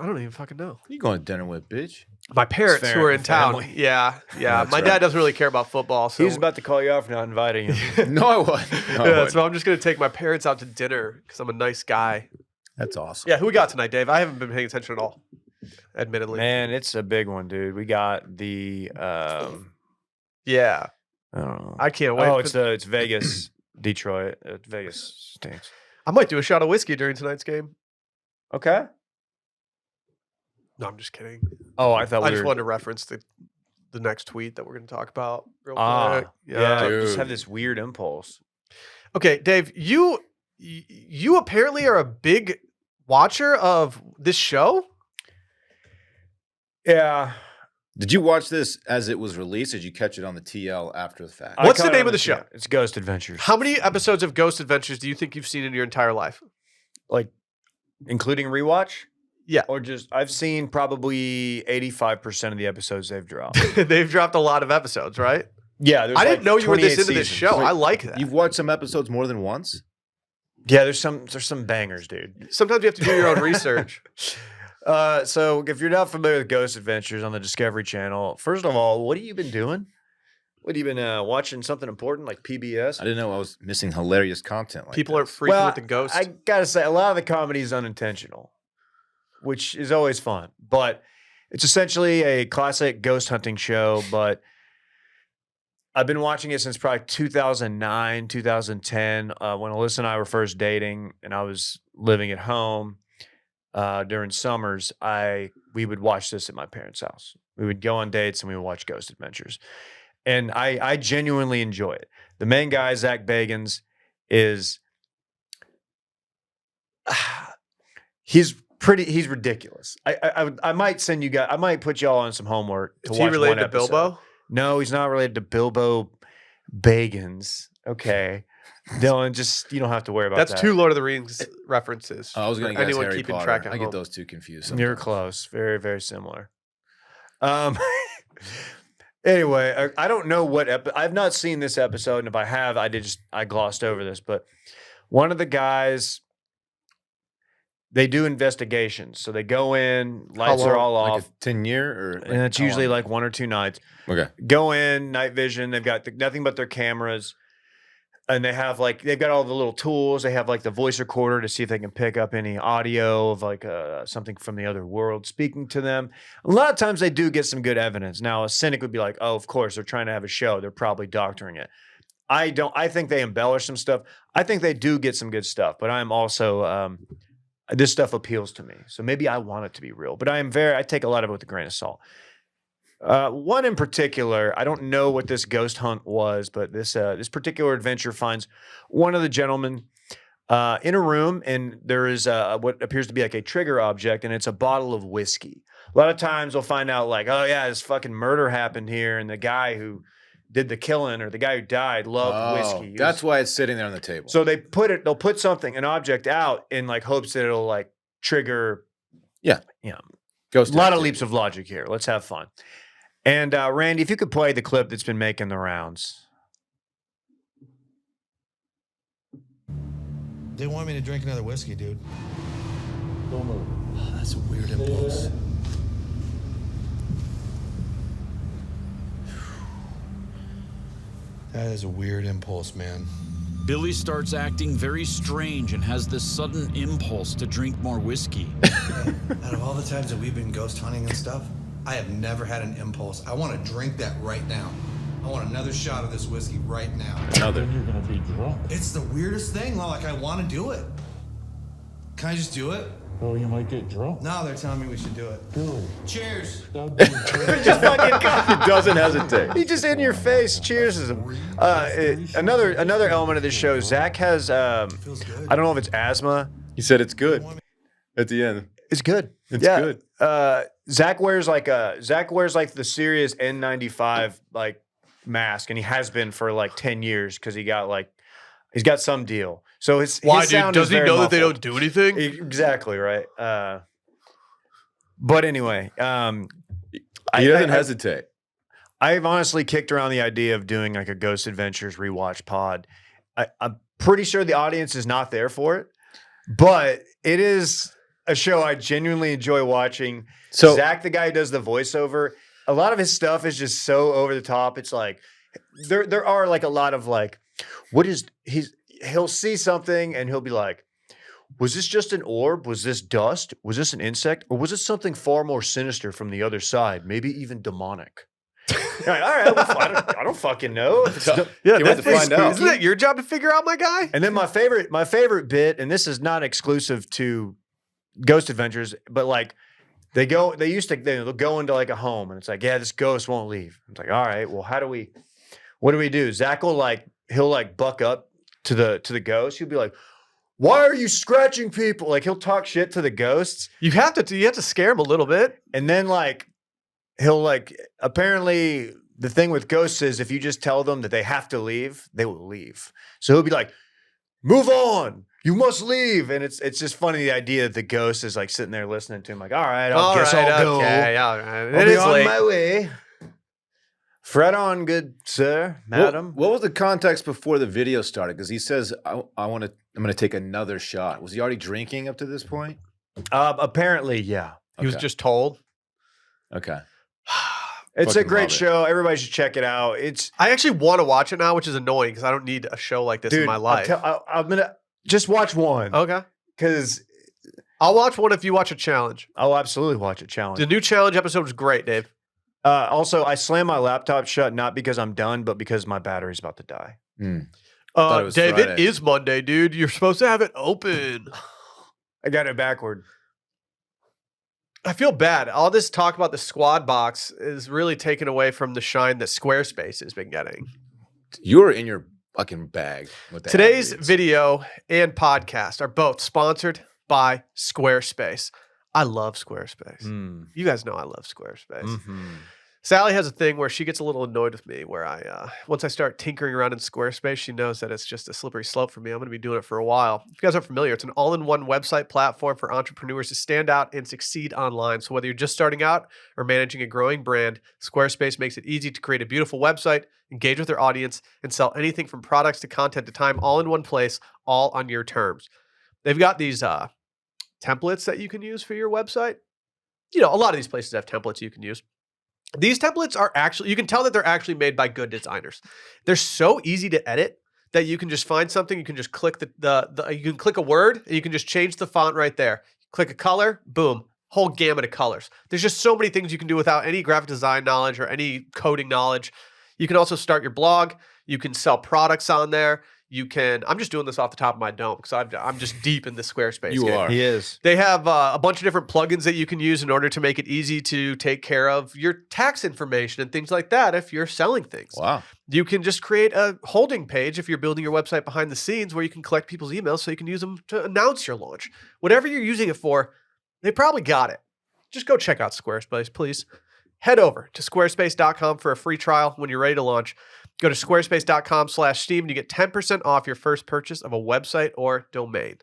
I don't even fucking know. You going to dinner with, bitch? My parents fair, who are in town. family. Yeah. That's My right. dad doesn't really care about football. So He was about to call you out for not inviting him. No, I wasn't. No, I yeah, wasn't. so I'm just gonna take my parents out to dinner because I'm a nice guy. That's awesome. Yeah, who we got tonight, Dave? I haven't been paying attention at all, admittedly. Man, it's a big one, dude. We got the Yeah, I don't know. I can't wait. Oh, it's Vegas, Detroit. Vegas stinks. I might do a shot of whiskey during tonight's game. Okay. No, I'm just kidding. Oh, I thought I we just were. wanted to reference the next tweet that we're going to talk about real quick. Yeah, Dude. just have this weird impulse. Okay, Dave, you apparently are a big watcher of this show. Yeah. Did you watch this as it was released? Or did you catch it on the TL after the fact? What's I the caught it name on of the show? It's Ghost Adventures. How many episodes of Ghost Adventures do you think you've seen in your entire life? Like, including rewatch? Yeah. Or just, I've seen probably 85% of the episodes they've dropped. They've dropped a lot of episodes, right? Yeah. There's I didn't like know you were this 28 into this seasons. show. I like that. You've watched some episodes more than once? Yeah, there's some bangers, dude. Sometimes you have to do your own research. So if you're not familiar with Ghost Adventures on the Discovery Channel, first of all, what have you been doing? What have you been watching? Something important like PBS? I didn't know I was missing hilarious content like People that. are freaking with the ghosts. I gotta say, a lot of the comedy is unintentional, which is always fun. But it's essentially a classic ghost hunting show. But I've been watching it since probably 2009, 2010, when Alyssa and I were first dating, and I was living at home during summers. We would watch this at my parents' house. We would go on dates and we would watch Ghost Adventures. And I genuinely enjoy it. The main guy, Zach Bagans, is he's ridiculous. I might send you guys. I might put y'all on some homework to Is watch. he related one to episode. Bilbo? No, he's not related to Bilbo Bagans. Okay, Dylan, just you don't have to worry about That's that. two Lord of the Rings references. Oh, I was going for to guess anyone Harry keeping Potter. track at I home. get those two confused. You're sometimes. close. Very, very similar. Anyway, I don't know what I've not seen this episode, and if I have, I glossed over this. But one of the guys, they do investigations, so they go in, lights are long? all Like off, a 10-year or and it's how usually long? like 1 or 2 nights. Okay. Go in, night vision. They've got nothing but their cameras, and they've got all the little tools. They have like the voice recorder to see if they can pick up any audio of like something from the other world speaking to them. A lot of times they do get some good evidence. Now a cynic would be like, "Oh, of course they're trying to have a show. They're probably doctoring it." I don't. I think they embellish some stuff. I think they do get some good stuff, but I'm also this stuff appeals to me. So maybe I want it to be real, but I take a lot of it with a grain of salt. One in particular, I don't know what this ghost hunt was, but this particular adventure finds one of the gentlemen in a room, and there is what appears to be like a trigger object, and it's a bottle of whiskey. A lot of times we'll find out like, oh yeah, this fucking murder happened here, and the guy who did the killing or the guy who died loved whiskey. That's why it's sitting there on the table. So they'll put an object out in like hopes that it'll like trigger. Yeah. A Ghost lot of activity. leaps of logic here. Let's have fun. And Randy, if you could play the clip that's been making the rounds. They want me to drink another whiskey, dude. That's a weird impulse. That is a weird impulse, man. Billy starts acting very strange and has this sudden impulse to drink more whiskey. Out of all the times that we've been ghost hunting and stuff, I have never had an impulse. I want to drink that right now. I want another shot of this whiskey right now. Another. You're gonna be drunk. It's the weirdest thing. Like, I want to do it. Can I just do it? Oh, you might get drunk. No, they're telling me we should do it. Cheers. Just fucking He doesn't hesitate. he just in your face cheers him. Another element of this show, Zach has Feels good. I don't know if it's asthma. He said it's good at the end. It's good. It's Yeah. good. Zach wears like the serious N95 like mask, and he has been for like 10 years because he's got some deal. So his sound Does is he very know that they muffled. don't do anything? Exactly right. But anyway, He doesn't hesitate. I've honestly kicked around the idea of doing like a Ghost Adventures rewatch pod. I'm pretty sure the audience is not there for it, but it is a show I genuinely enjoy watching. So- Zach, the guy who does the voiceover, a lot of his stuff is just so over the top. It's like there are like a lot of like, he'll see something and he'll be like, was this just an orb? Was this dust? Was this an insect? Or was it something far more sinister from the other side? Maybe even demonic. You're like, all right, well, I don't fucking know. If it's Yeah, that's to find out. Isn't that your job to figure out, my guy? And then my favorite bit, and this is not exclusive to Ghost Adventures, but like they'll go into like a home and it's like, yeah, this ghost won't leave. It's like, all right, well, what do we do? Zach he'll buck up to the ghost. He'll be like, why are you scratching people? Like he'll talk shit to the ghosts. You have to scare him a little bit. And then he'll apparently the thing with ghosts is if you just tell them that they have to leave, they will leave. So he'll be like, move on. You must leave. And it's just funny the idea that the ghost is like sitting there listening to him like, all right, I'll go. Okay, all right. I'll It be is on late. my way. Fret on, good sir, madam. What was the context before the video started? Because he says, I'm going to take another shot. Was he already drinking up to this point? Apparently, yeah. He was Okay. just told. Okay. It's a Fucking great love it. show. Everybody should check it out. I actually want to watch it now, which is annoying because I don't need a show like this in my life. I'm gonna just watch one Okay. because I'll watch one if you watch a challenge. I'll absolutely watch a challenge. The new challenge episode was great, Dave. Also, I slammed my laptop shut not because I'm done, but because my battery's about to die. Thought it was Dave, it Friday. is Monday, dude. You're supposed to have it open. I got it backward. I feel bad. All this talk about the squad box is really taken away from the shine that Squarespace has been getting. You're in your fucking bag with that. Today's video and podcast are both sponsored by Squarespace. I love Squarespace. You guys know I love Squarespace. Mm-hmm. Sally has a thing where she gets a little annoyed with me where once I start tinkering around in Squarespace, she knows that it's just a slippery slope for me. I'm going to be doing it for a while. If you guys aren't familiar, it's an all-in-one website platform for entrepreneurs to stand out and succeed online. So whether you're just starting out or managing a growing brand, Squarespace makes it easy to create a beautiful website, engage with their audience, and sell anything from products to content to time all in one place, all on your terms. They've got these templates that you can use for your website. You know, a lot of these places have templates you can use. These templates are actually, you can tell that they're actually made by good designers. They're so easy to edit that you can just find something, you can just click you can click a word and you can just change the font right there. Click a color, boom, whole gamut of colors. There's just so many things you can do without any graphic design knowledge or any coding knowledge. You can also start your blog. You can sell products on there. You can, I'm just doing this off the top of my dome because I'm just deep in the Squarespace You game. are. He is. They have a bunch of different plugins that you can use in order to make it easy to take care of your tax information and things like that if you're selling things. Wow. You can just create a holding page if you're building your website behind the scenes where you can collect people's emails so you can use them to announce your launch. Whatever you're using it for, they probably got it. Just go check out Squarespace, please. Head over to squarespace.com for a free trial when you're ready to launch. Go to squarespace.com/Steam and you get 10% off your first purchase of a website or domain.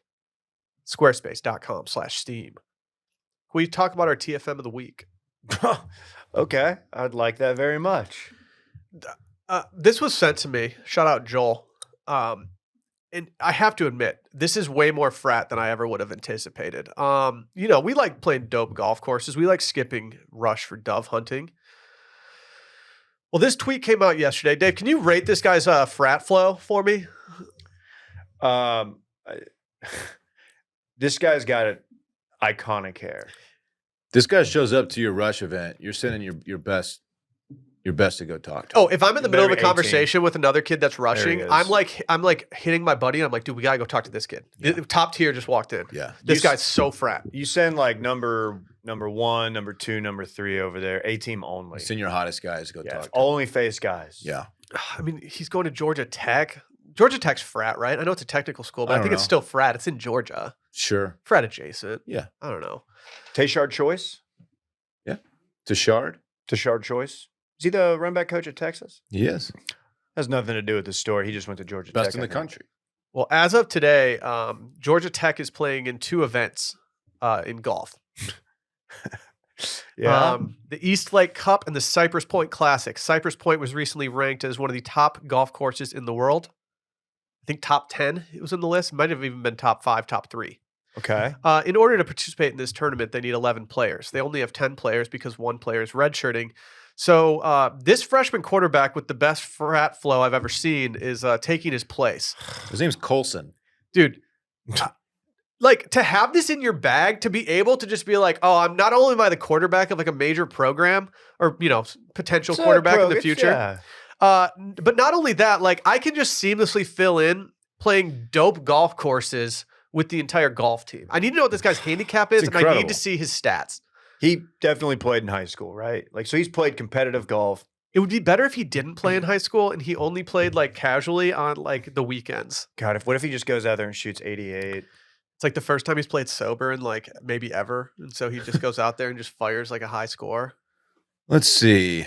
Squarespace.com/Steam. Can we talk about our TFM of the week? Okay. I'd like that very much. This was sent to me. Shout out Joel. And I have to admit, this is way more frat than I ever would have anticipated. You know, we like playing dope golf courses. We like skipping rush for dove hunting. Well, this tweet came out yesterday. Dave, can you rate this guy's frat flow for me? This guy's got iconic hair. This guy shows up to your rush event. You're sending your best to go talk to. Oh, if I'm in the middle of a Maybe 18. conversation with another kid that's rushing, is. I'm like hitting my buddy. And I'm like, dude, we gotta go talk to this kid. Top tier just walked in. Yeah. This guy's so frat. You send like number 1, number 2, number 3 over there. A-team only. Send your hottest guys to go Yeah, talk to. only face guys. Yeah. I mean, he's going to Georgia Tech. Georgia Tech's frat, right? I know it's a technical school, but I I think don't it's know. still frat. It's in Georgia. Sure. Frat adjacent. Yeah. I don't know. Tashard Choice. Tashard? Tashard Choice. Is he the run back coach at Texas? He is. Has nothing to do with the story. He just went to Georgia Tech. Best in I the think. country. Well, as of today, Georgia Tech is playing in 2 events in golf. Yeah. The East Lake Cup and the Cypress Point Classic. Cypress Point was recently ranked as one of the top golf courses in the world. I think top 10 it was in the list. Might have even been top 5, top 3. Okay. In order to participate in this tournament, they need 11 players. They only have 10 players because one player is redshirting. So this freshman quarterback with the best frat flow I've ever seen is taking his place. His name's Colson. Dude, like to have this in your bag, to be able to just be like, oh, I'm not only am I the quarterback of like a major program or, potential quarterback in the future. But not only that, like I can just seamlessly fill in playing dope golf courses with the entire golf team. I need to know what this guy's handicap is, and I need to see his stats. He definitely played in high school, right? Like, so he's played competitive golf. It would be better if he didn't play in high school and he only played like casually on like the weekends. God, what if he just goes out there and shoots 88? It's like the first time he's played sober in like maybe ever. And so he just goes out there and just fires like a high score. Let's see.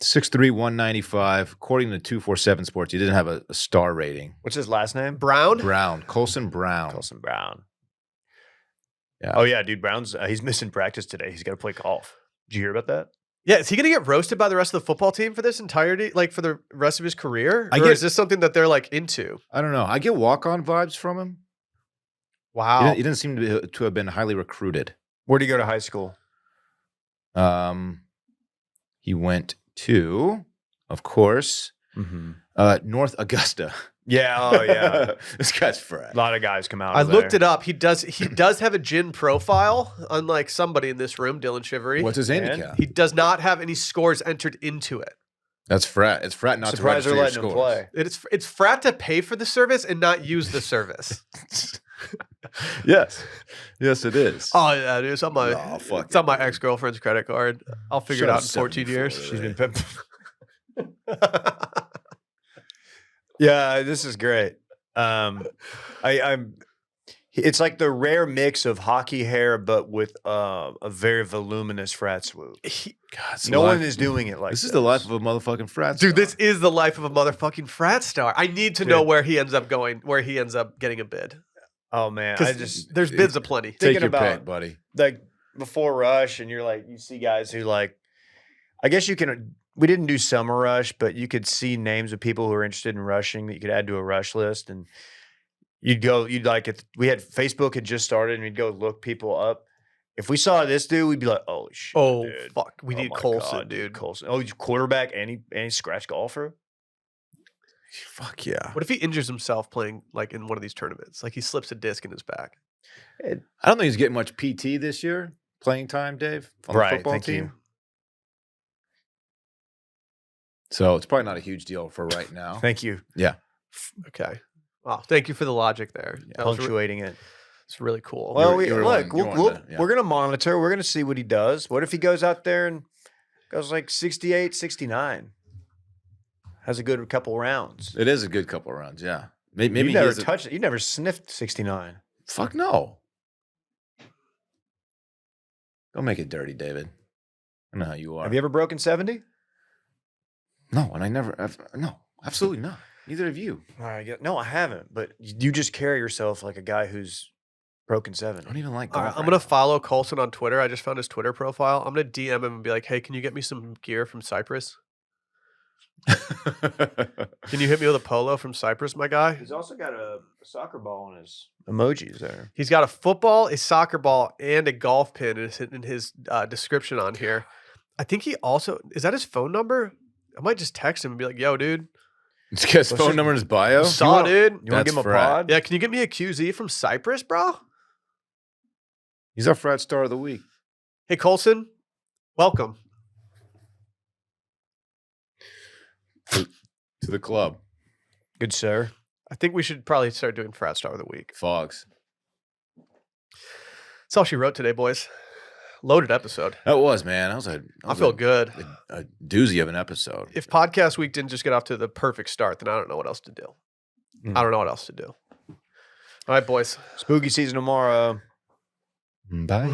6'3", 195. According to 247 Sports, he didn't have a star rating. What's his last name? Brown? Brown. Colson Brown. Colson Brown. Yeah. Oh, yeah, dude. Brown's he's missing practice today. He's got to play golf. Did you hear about that? Yeah, is he going to get roasted by the rest of the football team for this entirety, like for the rest of his career? Or is this something that they're like into? I don't know. I get walk-on vibes from him. Wow. He didn't seem to have been highly recruited. Where'd he go to high school? He went to, of course, North Augusta. Yeah. Oh, yeah. This guy's frat. A lot of guys come out. I looked it up. He does have a gin profile, unlike somebody in this room, Dillon Shivery. What's his handicap? He does not have any scores entered into it. That's frat. It's frat not Surprised to they're register your letting him scores. play. It's frat to pay for the service and not use the service. Yes. Yes, it is. Oh yeah, dude. It's on my fuck on my ex-girlfriend's credit card. I'll figure it out in 14 years. She's been Yeah, this is great. It's like the rare mix of hockey hair, but with a very voluminous frat swoop. No one is doing it like this. This is the life of a motherfucking frat Dude, star. this is the life of a motherfucking frat star. I need to know where he ends up going, where he ends up getting a bid. Oh man, There's bids aplenty. Take thinking your about pick, buddy. like before Rush, and you're like, you see guys who like, I guess you can. We didn't do Summer Rush, but you could see names of people who are interested in rushing that you could add to a rush list, and you'd like it. We had Facebook had just started, and we'd go look people up. If we saw this dude, we'd be like, "Oh shit! Oh dude. fuck, we need my Colson, God, dude. Colson. Oh, he's quarterback and he scratch golfer. Fuck yeah. What if he injures himself playing like in one of these tournaments? Like he slips a disc in his back. I don't think he's getting much PT this year. Playing time, Dave, on the football thank team. you. So it's probably not a huge deal for right now. Thank you. Yeah. Okay. Wow. Thank you for the logic there. That was Punctuating it. it's really cool. Well, you were look, wanting to, yeah. we're going to monitor. We're going to see what he does. What if he goes out there and goes like 68, 69? Has a good couple rounds. It is a good couple rounds, yeah. Maybe you he never is touched it. You never sniffed 69. Fuck no. Don't make it dirty, David. I know how you are. Have you ever broken 70? No, and I never. No, absolutely not. Neither have you. No, I haven't. But you just carry yourself like a guy who's broken 70. I don't even like All golf. right, I'm going to follow Colson on Twitter. I just found his Twitter profile. I'm going to DM him and be like, hey, can you get me some gear from Cyprus? Can you hit me with a polo from Cyprus, my guy? He's also got a soccer ball in his emojis there. He's got a football, a soccer ball, and a golf pin in his description on here. I think he also, is that his phone number? I might just text him and be like, yo, dude. He's got his phone number in his bio. Saw, dude. You want to give him a frat. pod? Yeah, can you get me a QZ from Cyprus, bro? He's our frat star of the week. Hey, Colson, welcome. To the club. Good sir. I think we should probably start doing Frat Star of the Week. Fogs. That's all she wrote today, boys. Loaded episode. That was, man. I feel good. A doozy of an episode. If podcast week didn't just get off to the perfect start, then I don't know what else to do. I don't know what else to do. All right, boys. Spooky season tomorrow. Bye.